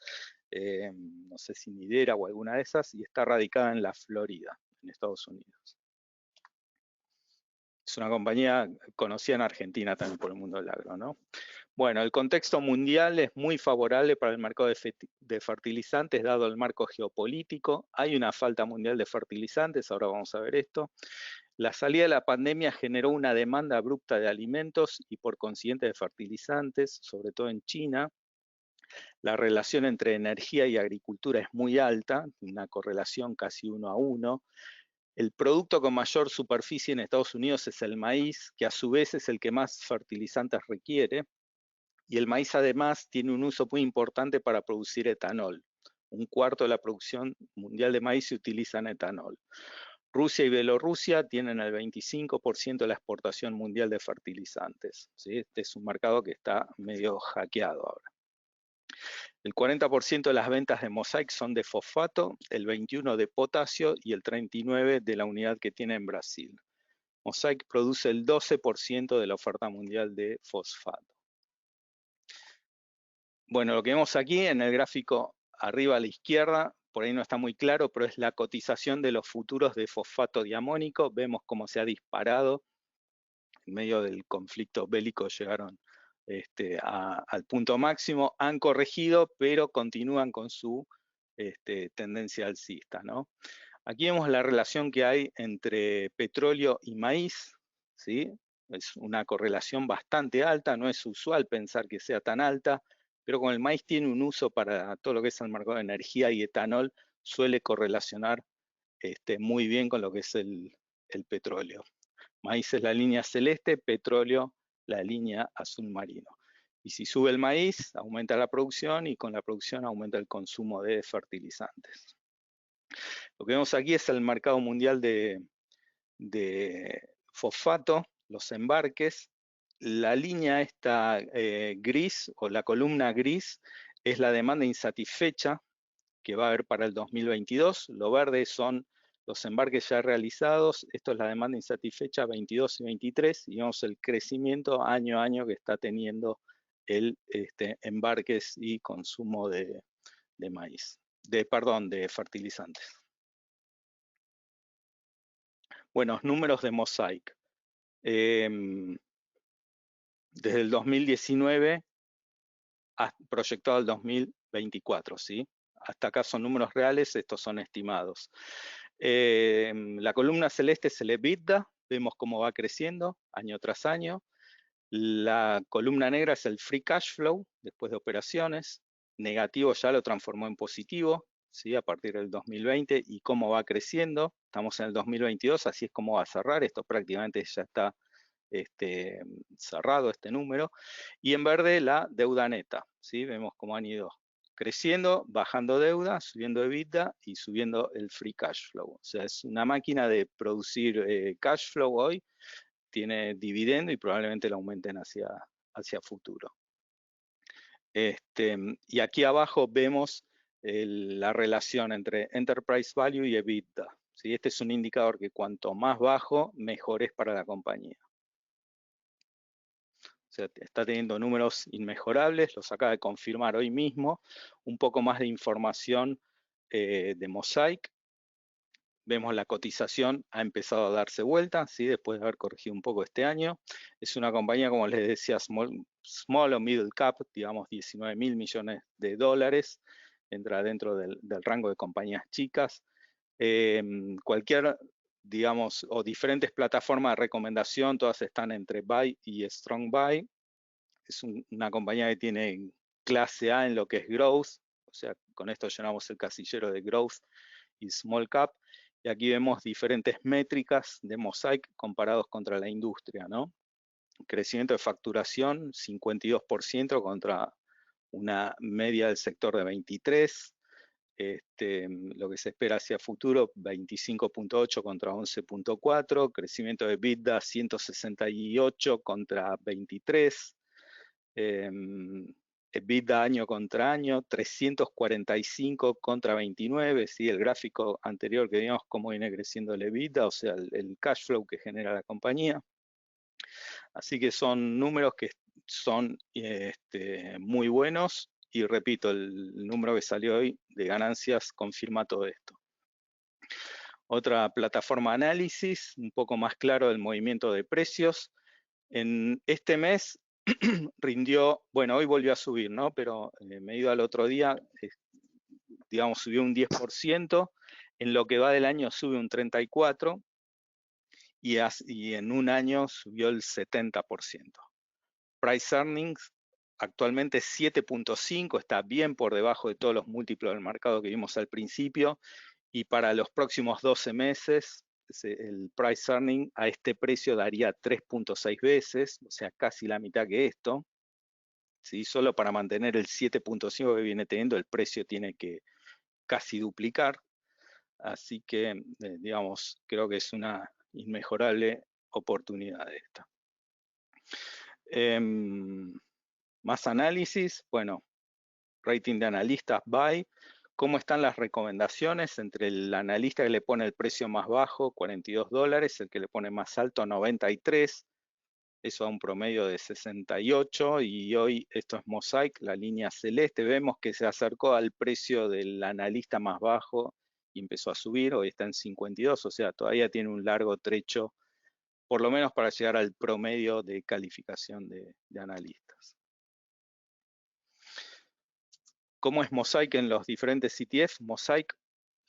no sé si Nidera o alguna de esas, y está radicada en la Florida, en Estados Unidos. Es una compañía conocida en Argentina también por el mundo del agro, ¿no? Bueno, el contexto mundial es muy favorable para el mercado de fertilizantes, dado el marco geopolítico. Hay una falta mundial de fertilizantes, ahora vamos a ver esto. La salida de la pandemia generó una demanda abrupta de alimentos y por consiguiente de fertilizantes, sobre todo en China. La relación entre energía y agricultura es muy alta, una correlación casi 1 a 1. El producto con mayor superficie en Estados Unidos es el maíz, que a su vez es el que más fertilizantes requiere. Y el maíz además tiene un uso muy importante para producir etanol. 1/4 de la producción mundial de maíz se utiliza en etanol. Rusia y Bielorrusia tienen el 25% de la exportación mundial de fertilizantes. ¿Sí? Este es un mercado que está medio hackeado ahora. El 40% de las ventas de Mosaic son de fosfato, el 21% de potasio y el 39% de la unidad que tiene en Brasil. Mosaic produce el 12% de la oferta mundial de fosfato. Bueno, lo que vemos aquí en el gráfico arriba a la izquierda, por ahí no está muy claro, pero es la cotización de los futuros de fosfato diamónico. Vemos cómo se ha disparado. En medio del conflicto bélico llegaron al punto máximo. Han corregido, pero continúan con su tendencia alcista, ¿no? Aquí vemos la relación que hay entre petróleo y maíz, ¿sí? Es una correlación bastante alta, no es usual pensar que sea tan alta, pero como el maíz tiene un uso para todo lo que es el mercado de energía y etanol, suele correlacionar muy bien con lo que es el petróleo. Maíz es la línea celeste, petróleo la línea azul marino. Y si sube el maíz, aumenta la producción y con la producción aumenta el consumo de fertilizantes. Lo que vemos aquí es el mercado mundial de fosfato, los embarques. La línea esta gris, o la columna gris, es la demanda insatisfecha que va a haber para el 2022. Lo verde son los embarques ya realizados. Esto es la demanda insatisfecha 22 y 23. Y vemos el crecimiento año a año que está teniendo el embarques y consumo de maíz, de fertilizantes. Buenos números de Mosaic. Desde el 2019 proyectado al 2024, ¿sí? Hasta acá son números reales, estos son estimados. La columna celeste es el EBITDA, vemos cómo va creciendo año tras año. La columna negra es el free cash flow, después de operaciones. Negativo ya lo transformó en positivo, ¿sí? A partir del 2020, y cómo va creciendo. Estamos en el 2022, así es como va a cerrar. Esto prácticamente ya está cerrado este número. Y en verde la deuda neta, ¿sí? Vemos cómo han ido creciendo, bajando deuda, subiendo EBITDA y subiendo el free cash flow. O sea, es una máquina de producir cash flow hoy, tiene dividendo y probablemente lo aumenten hacia futuro. Y aquí abajo vemos la relación entre Enterprise Value y EBITDA. ¿Sí? Este es un indicador que cuanto más bajo, mejor es para la compañía. O sea, está teniendo números inmejorables, los acaba de confirmar hoy mismo. Un poco más de información de Mosaic. vemos la cotización ha empezado a darse vuelta, ¿sí? Después de haber corregido un poco este año. Es una compañía, como les decía, small o middle cap, digamos 19.000 millones de dólares, entra dentro del rango de compañías chicas. Cualquier, digamos, o diferentes plataformas de recomendación, todas están entre buy y strong buy. Es una compañía que tiene clase A en lo que es growth, o sea, con esto llenamos el casillero de growth y small cap. Y aquí vemos diferentes métricas de Mosaic comparados contra la industria, ¿no? Crecimiento de facturación, 52% contra una media del sector de 23%. Lo que se espera hacia futuro, 25.8 contra 11.4, crecimiento de EBITDA 168 contra 23, EBITDA año contra año, 345 contra 29, ¿sí? El gráfico anterior que vimos cómo viene creciendo el EBITDA, o sea, el cash flow que genera la compañía. Así que son números que son muy buenos y repito, el número que salió hoy de ganancias confirma todo esto. Otra plataforma de análisis, un poco más claro del movimiento de precios. En este mes rindió, bueno, hoy volvió a subir, ¿no? Pero medido al otro día, digamos, subió un 10%, en lo que va del año sube un 34%, y en un año subió el 70%. Price earnings actualmente 7.5, está bien por debajo de todos los múltiplos del mercado que vimos al principio, y para los próximos 12 meses el price earning a este precio daría 3.6 veces, o sea, casi la mitad que esto. ¿Sí? Solo para mantener el 7.5 que viene teniendo, el precio tiene que casi duplicar. Así que, digamos, creo que es una inmejorable oportunidad esta. Más análisis, bueno, rating de analistas buy. ¿Cómo están las recomendaciones entre el analista que le pone el precio más bajo, $42, el que le pone más alto, 93? Eso a un promedio de 68, y hoy esto es Mosaic, la línea celeste, vemos que se acercó al precio del analista más bajo y empezó a subir, hoy está en 52, o sea, todavía tiene un largo trecho, por lo menos para llegar al promedio de calificación de analistas. ¿Cómo es Mosaic en los diferentes ETF? Mosaic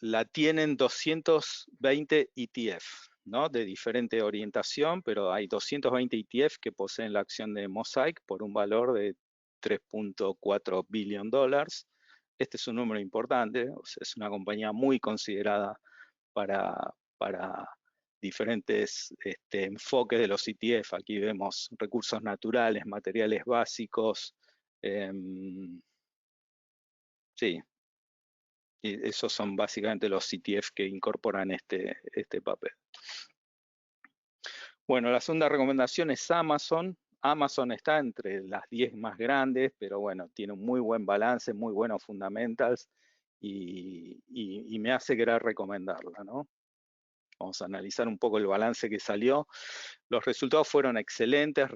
la tienen 220 ETF, ¿no? De diferente orientación, pero hay 220 ETF que poseen la acción de Mosaic por un valor de 3.4 billion dólares. Este es un número importante, o sea, es una compañía muy considerada para diferentes enfoques de los ETF. Aquí vemos recursos naturales, materiales básicos, sí, y esos son básicamente los ETF que incorporan este papel. Bueno, la segunda recomendación es Amazon. Amazon está entre las 10 más grandes, pero bueno, tiene un muy buen balance, muy buenos fundamentals, y me hace querer recomendarla, ¿no? Vamos a analizar un poco el balance que salió. Los resultados fueron excelentes,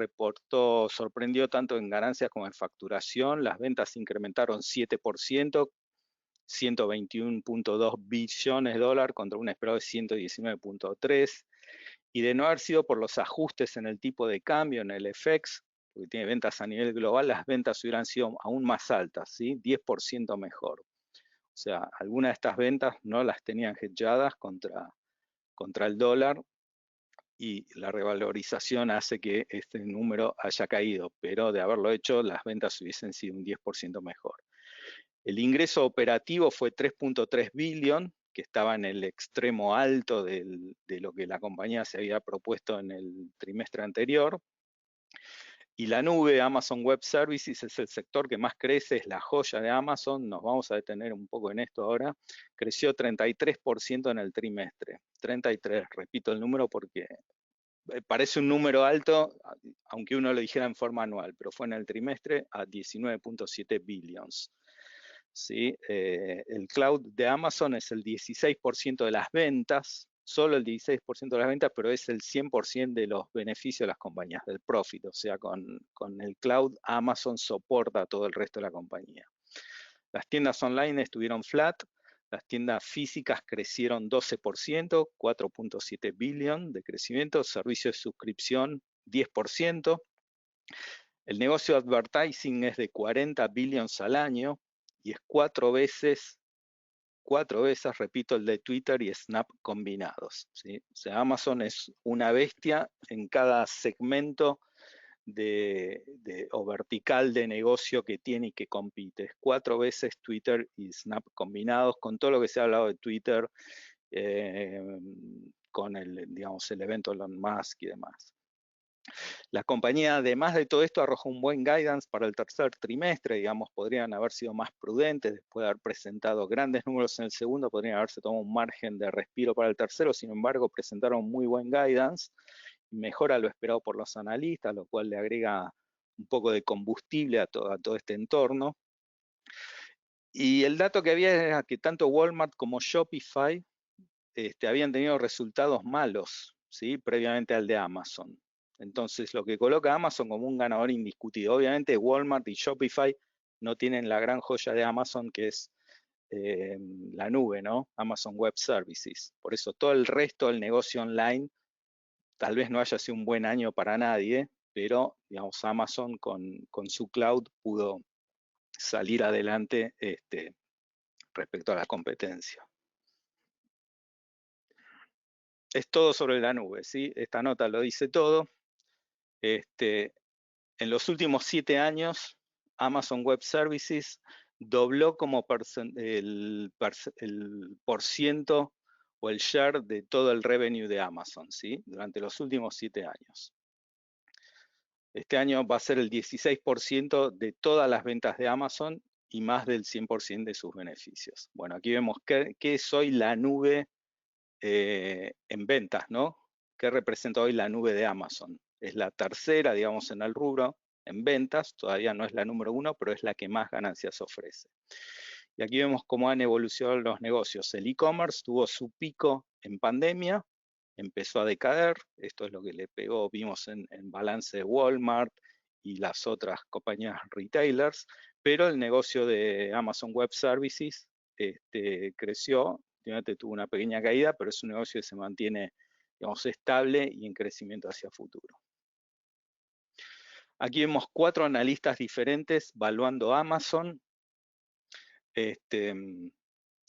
sorprendió tanto en ganancias como en facturación. Las ventas incrementaron 7%, 121.2 billones de dólares contra un esperado de 119.3, y de no haber sido por los ajustes en el tipo de cambio, en el FX, porque tiene ventas a nivel global, las ventas hubieran sido aún más altas, ¿sí? 10% mejor. O sea, algunas de estas ventas no las tenían hedgeadas contra el dólar, y la revalorización hace que este número haya caído, pero de haberlo hecho, las ventas hubiesen sido un 10% mejor. El ingreso operativo fue 3.3 billion, que estaba en el extremo alto de lo que la compañía se había propuesto en el trimestre anterior. Y la nube, Amazon Web Services, es el sector que más crece, es la joya de Amazon. Nos vamos a detener un poco en esto ahora. Creció 33% en el trimestre. 33, repito el número porque parece un número alto, aunque uno lo dijera en forma anual, pero fue en el trimestre a 19.7 billions. ¿Sí? El cloud de Amazon es el 16% de las ventas, solo el 16% de las ventas, pero es el 100% de los beneficios de las compañías, del profit. O sea, con el cloud, Amazon soporta todo el resto de la compañía. Las tiendas online estuvieron flat, Las tiendas físicas crecieron 12%, 4.7 billion de crecimiento, servicios de suscripción 10%. El negocio de advertising es de 40 billions al año y es cuatro veces, repito, el de Twitter y Snap combinados, ¿sí? O sea, Amazon es una bestia en cada segmento o vertical de negocio que tiene y que compite. Es 4 veces Twitter y Snap combinados, con todo lo que se ha hablado de Twitter, con el evento Elon Musk y demás. La compañía, además de todo esto, arrojó un buen guidance para el tercer trimestre, digamos, podrían haber sido más prudentes, después de haber presentado grandes números en el segundo, podrían haberse tomado un margen de respiro para el tercero, sin embargo, presentaron muy buen guidance, mejora lo esperado por los analistas, lo cual le agrega un poco de combustible a todo este entorno. Y el dato que había era que tanto Walmart como Shopify habían tenido resultados malos, ¿sí? Previamente al de Amazon. Entonces, lo que coloca a Amazon como un ganador indiscutido. Obviamente, Walmart y Shopify no tienen la gran joya de Amazon, que es la nube, ¿no? Amazon Web Services. Por eso, todo el resto del negocio online tal vez no haya sido un buen año para nadie, pero, digamos, Amazon con su cloud pudo salir adelante respecto a la competencia. Es todo sobre la nube, ¿sí? Esta nota lo dice todo. En los últimos 7 años, Amazon Web Services dobló como el porciento o el share de todo el revenue de Amazon, ¿sí? Durante los últimos 7 años. Este año va a ser el 16% de todas las ventas de Amazon y más del 100% de sus beneficios. Bueno, aquí vemos qué es hoy la nube en ventas, ¿no? ¿Qué representa hoy la nube de Amazon? Es la tercera, digamos, en el rubro en ventas, todavía no es la número 1, pero es la que más ganancias ofrece. Y aquí vemos cómo han evolucionado los negocios. El e-commerce tuvo su pico en pandemia, empezó a decaer, esto es lo que le pegó, vimos en balance de Walmart y las otras compañías retailers, pero el negocio de Amazon Web Services creció, tuvo una pequeña caída, pero es un negocio que se mantiene, digamos, estable y en crecimiento hacia futuro. Aquí vemos 4 analistas diferentes valuando Amazon.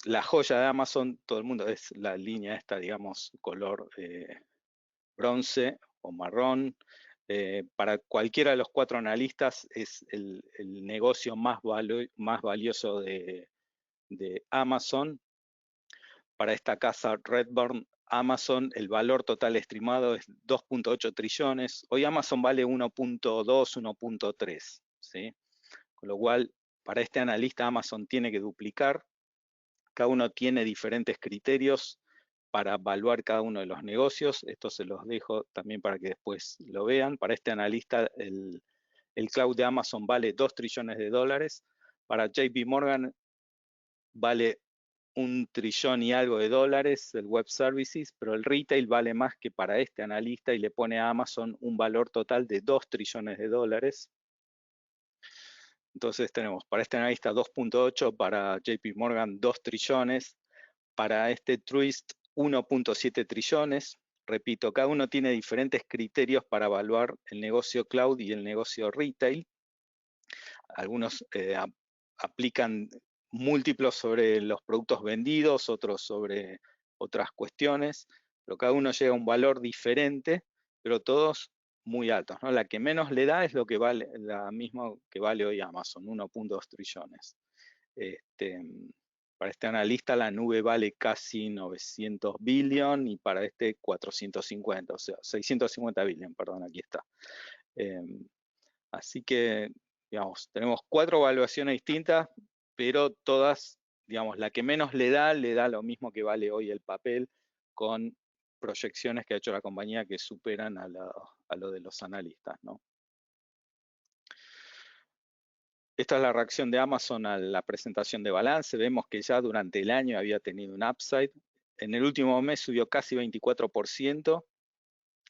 La joya de Amazon, todo el mundo, es la línea esta, digamos, color bronce o marrón. Para cualquiera de los 4 analistas es el negocio más valioso de Amazon. Para esta casa Redburn, Amazon, el valor total estimado es 2.8 trillones. Hoy Amazon vale 1.2, 1.3, ¿sí? Con lo cual, para este analista, Amazon tiene que duplicar. Cada uno tiene diferentes criterios para evaluar cada uno de los negocios. Esto se los dejo también para que después lo vean. Para este analista, el cloud de Amazon vale 2 trillones de dólares. Para JP Morgan vale 1 trillón y algo de dólares el web services, pero el retail vale más que para este analista y le pone a Amazon un valor total de 2 trillones de dólares. Entonces tenemos para este analista 2.8, para JP Morgan 2 trillones, para este Truist 1.7 trillones. Repito, cada uno tiene diferentes criterios para evaluar el negocio cloud y el negocio retail. Algunos aplican múltiplos sobre los productos vendidos, otros sobre otras cuestiones, pero cada uno llega a un valor diferente, pero todos muy altos, ¿no? La que menos le da es lo que vale, la misma que vale hoy Amazon, 1.2 trillones. Para este analista la nube vale casi 900 billion y para este 450, o sea, 650 billion, perdón, aquí está. Así que, digamos, tenemos 4 evaluaciones distintas, pero todas, digamos, la que menos le da lo mismo que vale hoy el papel, con proyecciones que ha hecho la compañía que superan a lo de los analistas, ¿no? Esta es la reacción de Amazon a la presentación de balance. Vemos que ya durante el año había tenido un upside. En el último mes subió casi 24%,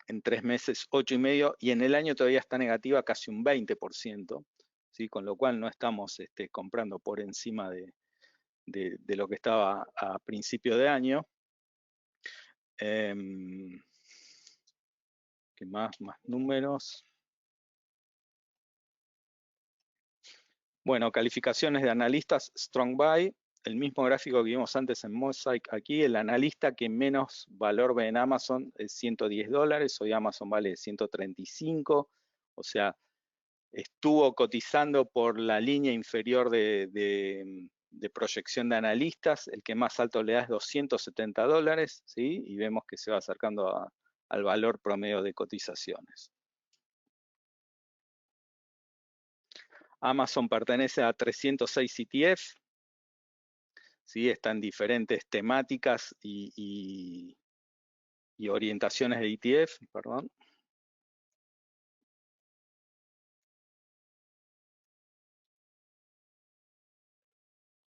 en 3 meses 8,5%, y en el año todavía está negativa casi un 20%, ¿sí? Con lo cual no estamos comprando por encima de lo que estaba a principio de año. ¿Qué más? Más números. Bueno, calificaciones de analistas, Strong Buy, el mismo gráfico que vimos antes en Mosaic aquí, el analista que menos valor ve en Amazon es $110, hoy Amazon vale 135, o sea, estuvo cotizando por la línea inferior de proyección de analistas, el que más alto le da es $270, ¿sí? Y vemos que se va acercando al valor promedio de cotizaciones. Amazon pertenece a 306 ETF, ¿sí? Están diferentes temáticas y orientaciones de ETF, perdón.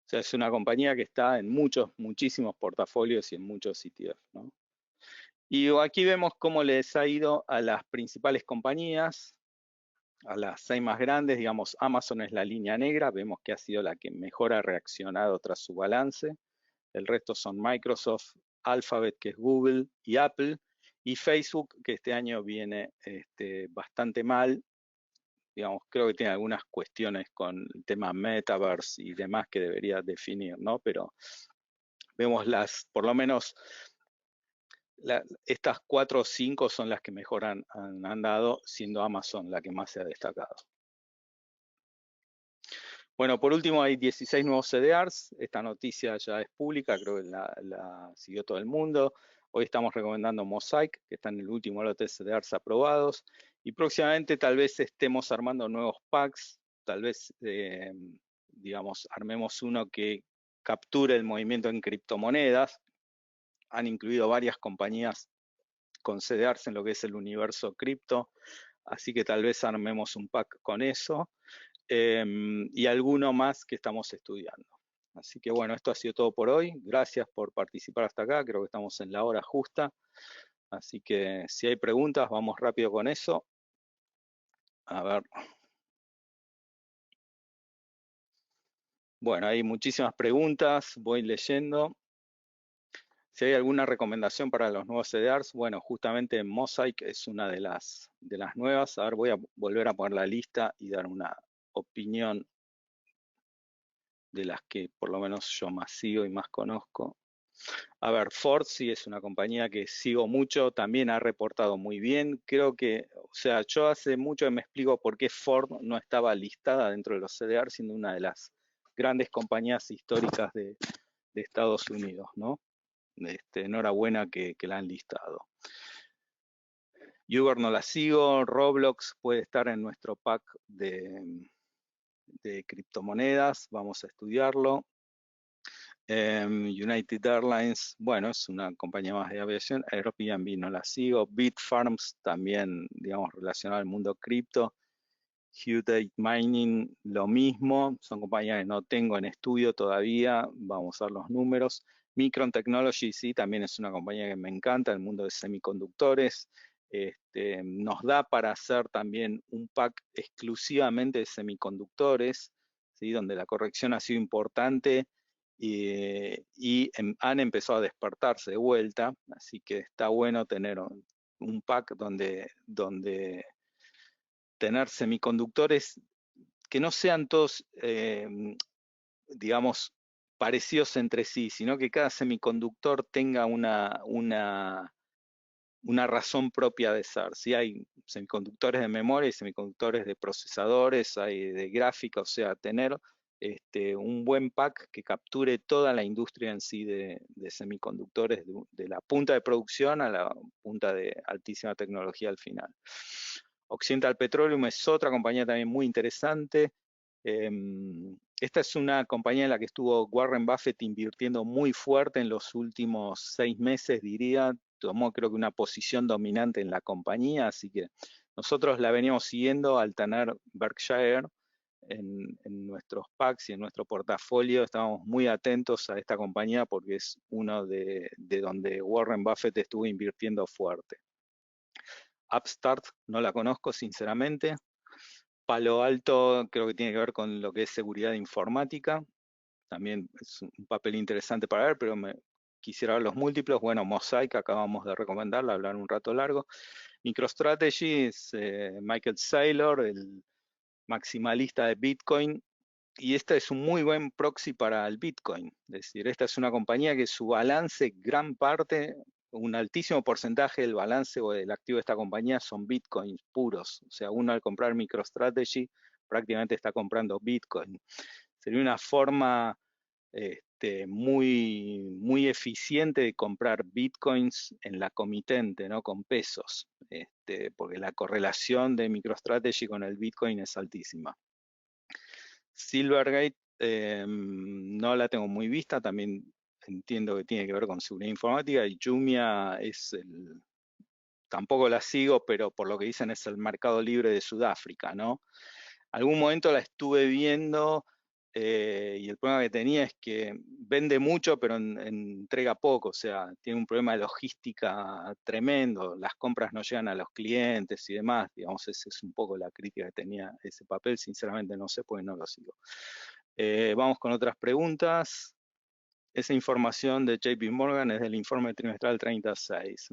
O sea, es una compañía que está en muchísimos portafolios y en muchos ETF, ¿no? Y aquí vemos cómo les ha ido a las principales compañías, a las 6 más grandes, digamos, Amazon es la línea negra, vemos que ha sido la que mejor ha reaccionado tras su balance. El resto son Microsoft, Alphabet, que es Google, y Apple, y Facebook, que este año viene bastante mal. Digamos, creo que tiene algunas cuestiones con el tema Metaverse y demás que debería definir, ¿no? Pero vemos por lo menos, estas 4 o 5 son las que mejor han andado, siendo Amazon la que más se ha destacado. Bueno, por último hay 16 nuevos CDRs, esta noticia ya es pública, creo que la siguió todo el mundo. Hoy estamos recomendando Mosaic, que está en el último lote de CDRs aprobados, y próximamente tal vez estemos armando nuevos packs, tal vez, digamos, armemos uno que capture el movimiento en criptomonedas. Han incluido varias compañías con CDRs en lo que es el universo cripto, así que tal vez armemos un pack con eso. Y alguno más que estamos estudiando. Así que bueno, esto ha sido todo por hoy. Gracias por participar hasta acá. Creo que estamos en la hora justa. Así que si hay preguntas, vamos rápido con eso. A ver. Bueno, hay muchísimas preguntas. Voy leyendo. Si hay alguna recomendación para los nuevos CDRs, bueno, justamente Mosaic es una de las nuevas. A ver, voy a volver a poner la lista y dar una opinión de las que por lo menos yo más sigo y más conozco. A ver, Ford sí es una compañía que sigo mucho, también ha reportado muy bien. Creo que, o sea, yo hace mucho que me explico por qué Ford no estaba listada dentro de los CDR, siendo una de las grandes compañías históricas de Estados Unidos, ¿no? Enhorabuena que la han listado. Uber no la sigo, Roblox puede estar en nuestro pack de criptomonedas, vamos a estudiarlo. United Airlines, bueno, es una compañía más de aviación. Airbnb no la sigo. Bitfarms también, digamos, relacionado al mundo cripto. Hut 8 Mining, lo mismo. Son compañías que no tengo en estudio todavía. Vamos a ver los números. Micron Technology, sí, también es una compañía que me encanta, el mundo de semiconductores. Nos da para hacer también un pack exclusivamente de semiconductores, ¿sí? Donde la corrección ha sido importante y han empezado a despertarse de vuelta, así que está bueno tener un pack donde tener semiconductores que no sean todos, digamos, parecidos entre sí, sino que cada semiconductor tenga una razón propia de ser. Si hay semiconductores de memoria y semiconductores de procesadores, hay de gráfica, o sea, tener un buen pack que capture toda la industria en sí de semiconductores, de la punta de producción a la punta de altísima tecnología al final. Occidental Petroleum es otra compañía también muy interesante. Esta es una compañía en la que estuvo Warren Buffett invirtiendo muy fuerte en los últimos 6 meses, diría. Tomó creo que una posición dominante en la compañía, así que nosotros la veníamos siguiendo al tener Berkshire en nuestros packs y en nuestro portafolio. Estábamos muy atentos a esta compañía porque es uno de donde Warren Buffett estuvo invirtiendo fuerte. Upstart no la conozco sinceramente. Palo Alto creo que tiene que ver con lo que es seguridad informática. también es un papel interesante para ver, pero quisiera ver los múltiplos. Bueno, Mosaic, acabamos de recomendarla, hablar un rato largo. MicroStrategy es Michael Saylor, el maximalista de Bitcoin, y esta es un muy buen proxy para el Bitcoin. Es decir, esta es una compañía que su balance, gran parte, un altísimo porcentaje del balance o del activo de esta compañía son Bitcoins puros. O sea, uno al comprar MicroStrategy prácticamente está comprando Bitcoin. Sería una forma muy eficiente de comprar bitcoins en la comitente, ¿no? Con pesos, porque la correlación de MicroStrategy con el bitcoin es altísima. Silvergate no la tengo muy vista, también entiendo que tiene que ver con seguridad informática, y Jumia tampoco la sigo, pero por lo que dicen es el mercado libre de Sudáfrica, ¿no? Algún momento la estuve viendo y el problema que tenía es que vende mucho pero entrega poco, o sea, tiene un problema de logística tremendo, las compras no llegan a los clientes y demás, digamos, esa es un poco la crítica que tenía ese papel, sinceramente no sé porque no lo sigo. Vamos con otras preguntas. Esa información de JP Morgan es del informe trimestral 36.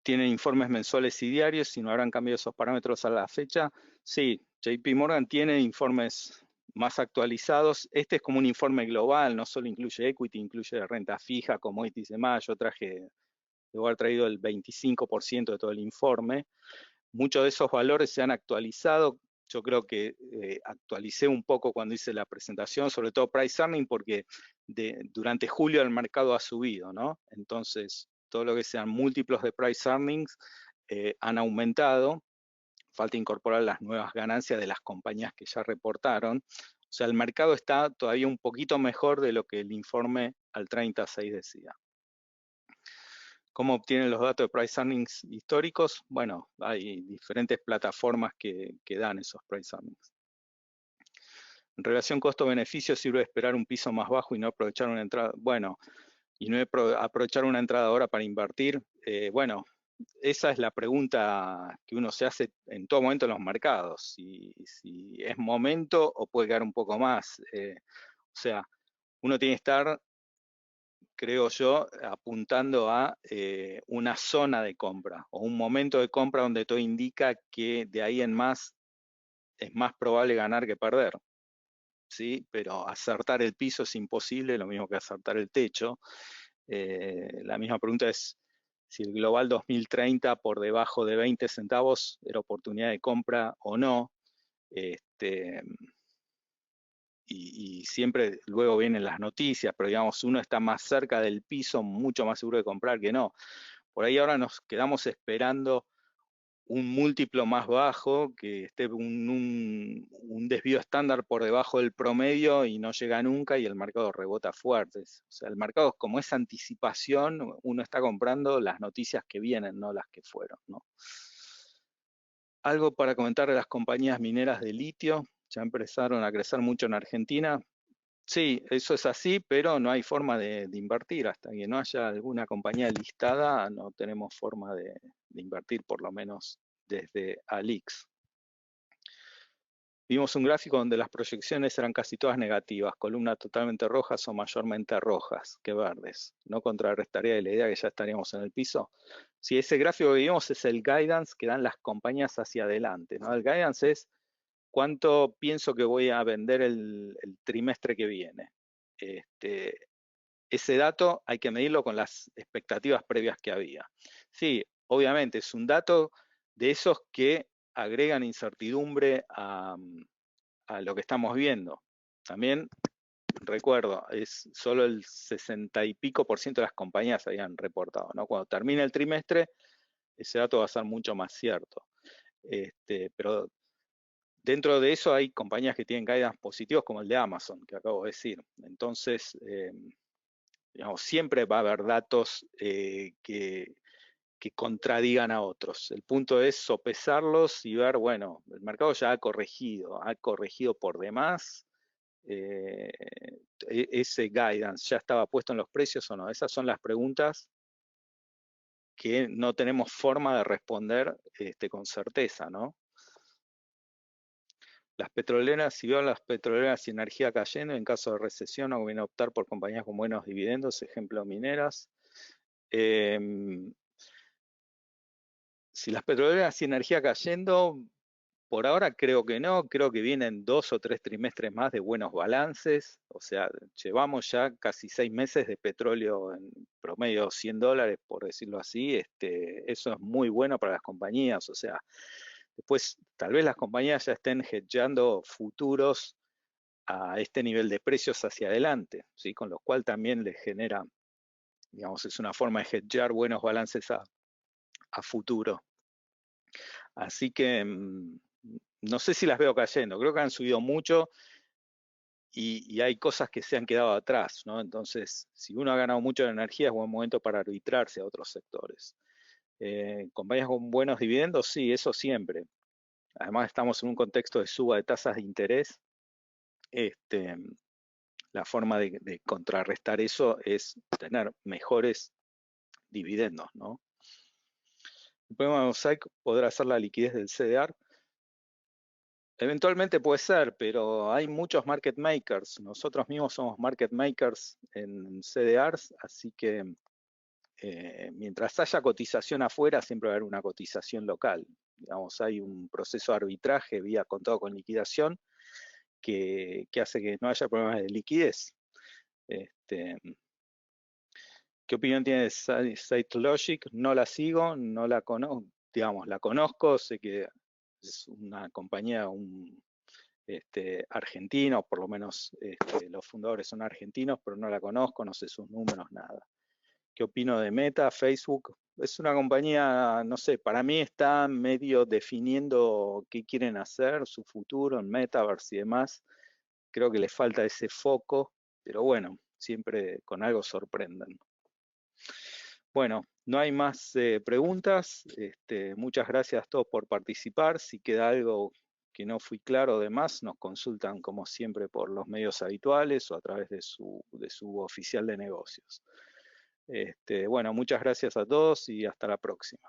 Tienen informes mensuales y diarios, si no habrán cambiado esos parámetros a la fecha. Sí, JP Morgan tiene informes más actualizados. Este es como un informe global, no solo incluye equity, incluye renta fija, commodities y demás. Yo debo haber traído el 25% de todo el informe. Muchos de esos valores se han actualizado. Yo creo que actualicé un poco cuando hice la presentación, sobre todo price earning, porque durante julio el mercado ha subido, ¿no? Entonces, todo lo que sean múltiplos de price earnings han aumentado. Falta incorporar las nuevas ganancias de las compañías que ya reportaron. O sea, el mercado está todavía un poquito mejor de lo que el informe al 36 decía. ¿Cómo obtienen los datos de price earnings históricos? Bueno, hay diferentes plataformas que dan esos price earnings. En relación costo-beneficio, sirve esperar un piso más bajo y no aprovechar una entrada. Bueno, y no aprovechar una entrada ahora para invertir. Bueno, esa es la pregunta que uno se hace en todo momento en los mercados. Si es momento o puede quedar un poco más. O sea, uno tiene que estar, creo yo, apuntando a una zona de compra o un momento de compra donde todo indica que de ahí en más es más probable ganar que perder. ¿Sí? Pero acertar el piso es imposible, lo mismo que acertar el techo. La misma pregunta es si el Global 2030 por debajo de 20 centavos era oportunidad de compra o no. Y siempre luego vienen las noticias, pero digamos, uno está más cerca del piso, mucho más seguro de comprar que no. Por ahí ahora nos quedamos esperando un múltiplo más bajo, que esté un desvío estándar por debajo del promedio y no llega nunca y el mercado rebota fuerte. O sea, el mercado, como es anticipación, uno está comprando las noticias que vienen, no las que fueron, ¿no? Algo para comentar de las compañías mineras de litio, ya empezaron a crecer mucho en Argentina. Sí, eso es así, pero no hay forma de invertir. Hasta que no haya alguna compañía listada, no tenemos forma de invertir, por lo menos desde Alix. Vimos un gráfico donde las proyecciones eran casi todas negativas, columnas totalmente rojas o mayormente rojas que verdes. ¿No contrarrestaría la idea que ya estaríamos en el piso? Si ese gráfico que vimos es el guidance que dan las compañías hacia adelante, ¿no? El guidance es cuánto pienso que voy a vender el trimestre que viene. Ese dato hay que medirlo con las expectativas previas que había. Sí, obviamente es un dato de esos que agregan incertidumbre a lo que estamos viendo. También recuerdo, es solo el 60 y pico por ciento de las compañías habían reportado, ¿no? Cuando termine el trimestre, ese dato va a ser mucho más cierto. Pero dentro de eso hay compañías que tienen guidance positivos como el de Amazon, que acabo de decir. Entonces, digamos, siempre va a haber datos que contradigan a otros. El punto es sopesarlos y ver, bueno, el mercado ya ha corregido por demás. Ese guidance ya estaba puesto en los precios o no. Esas son las preguntas que no tenemos forma de responder con certeza, ¿no? Las petroleras, si veo las petroleras y energía cayendo, en caso de recesión, no conviene optar por compañías con buenos dividendos, ejemplo mineras. Si las petroleras y energía cayendo, por ahora creo que no, creo que vienen 2 o 3 trimestres más de buenos balances, o sea, llevamos ya casi 6 meses de petróleo en promedio $100, por decirlo así, eso es muy bueno para las compañías, o sea, después tal vez las compañías ya estén hedgeando futuros a este nivel de precios hacia adelante, ¿sí? Con lo cual también les genera, digamos, es una forma de hedgear buenos balances a futuro. Así que no sé si las veo cayendo, creo que han subido mucho y hay cosas que se han quedado atrás, ¿no? Entonces, si uno ha ganado mucho en energía, es buen momento para arbitrarse a otros sectores. Compañías con buenos dividendos, sí, eso siempre. Además, estamos en un contexto de suba de tasas de interés. La forma de contrarrestar eso es tener mejores dividendos, ¿no? El problema de Mosaic podrá ser la liquidez del CDR. Eventualmente puede ser, pero hay muchos market makers. Nosotros mismos somos market makers en CDRs, así que mientras haya cotización afuera, siempre va a haber una cotización local. Digamos, hay un proceso de arbitraje vía contado con liquidación que hace que no haya problemas de liquidez. ¿Qué opinión tiene de SiteLogic? No la sigo, no la conozco, digamos, la conozco, sé que es una compañía, argentina, o por lo menos los fundadores son argentinos, pero no la conozco, no sé sus números, nada. ¿Qué opino de Meta, Facebook? Es una compañía, no sé, para mí está medio definiendo qué quieren hacer, su futuro en Metaverse y demás. Creo que les falta ese foco, pero bueno, siempre con algo sorprenden. Bueno, no hay más preguntas. Muchas gracias a todos por participar. Si queda algo que no fui claro, demás, nos consultan como siempre por los medios habituales o a través de su oficial de negocios. Bueno, muchas gracias a todos y hasta la próxima.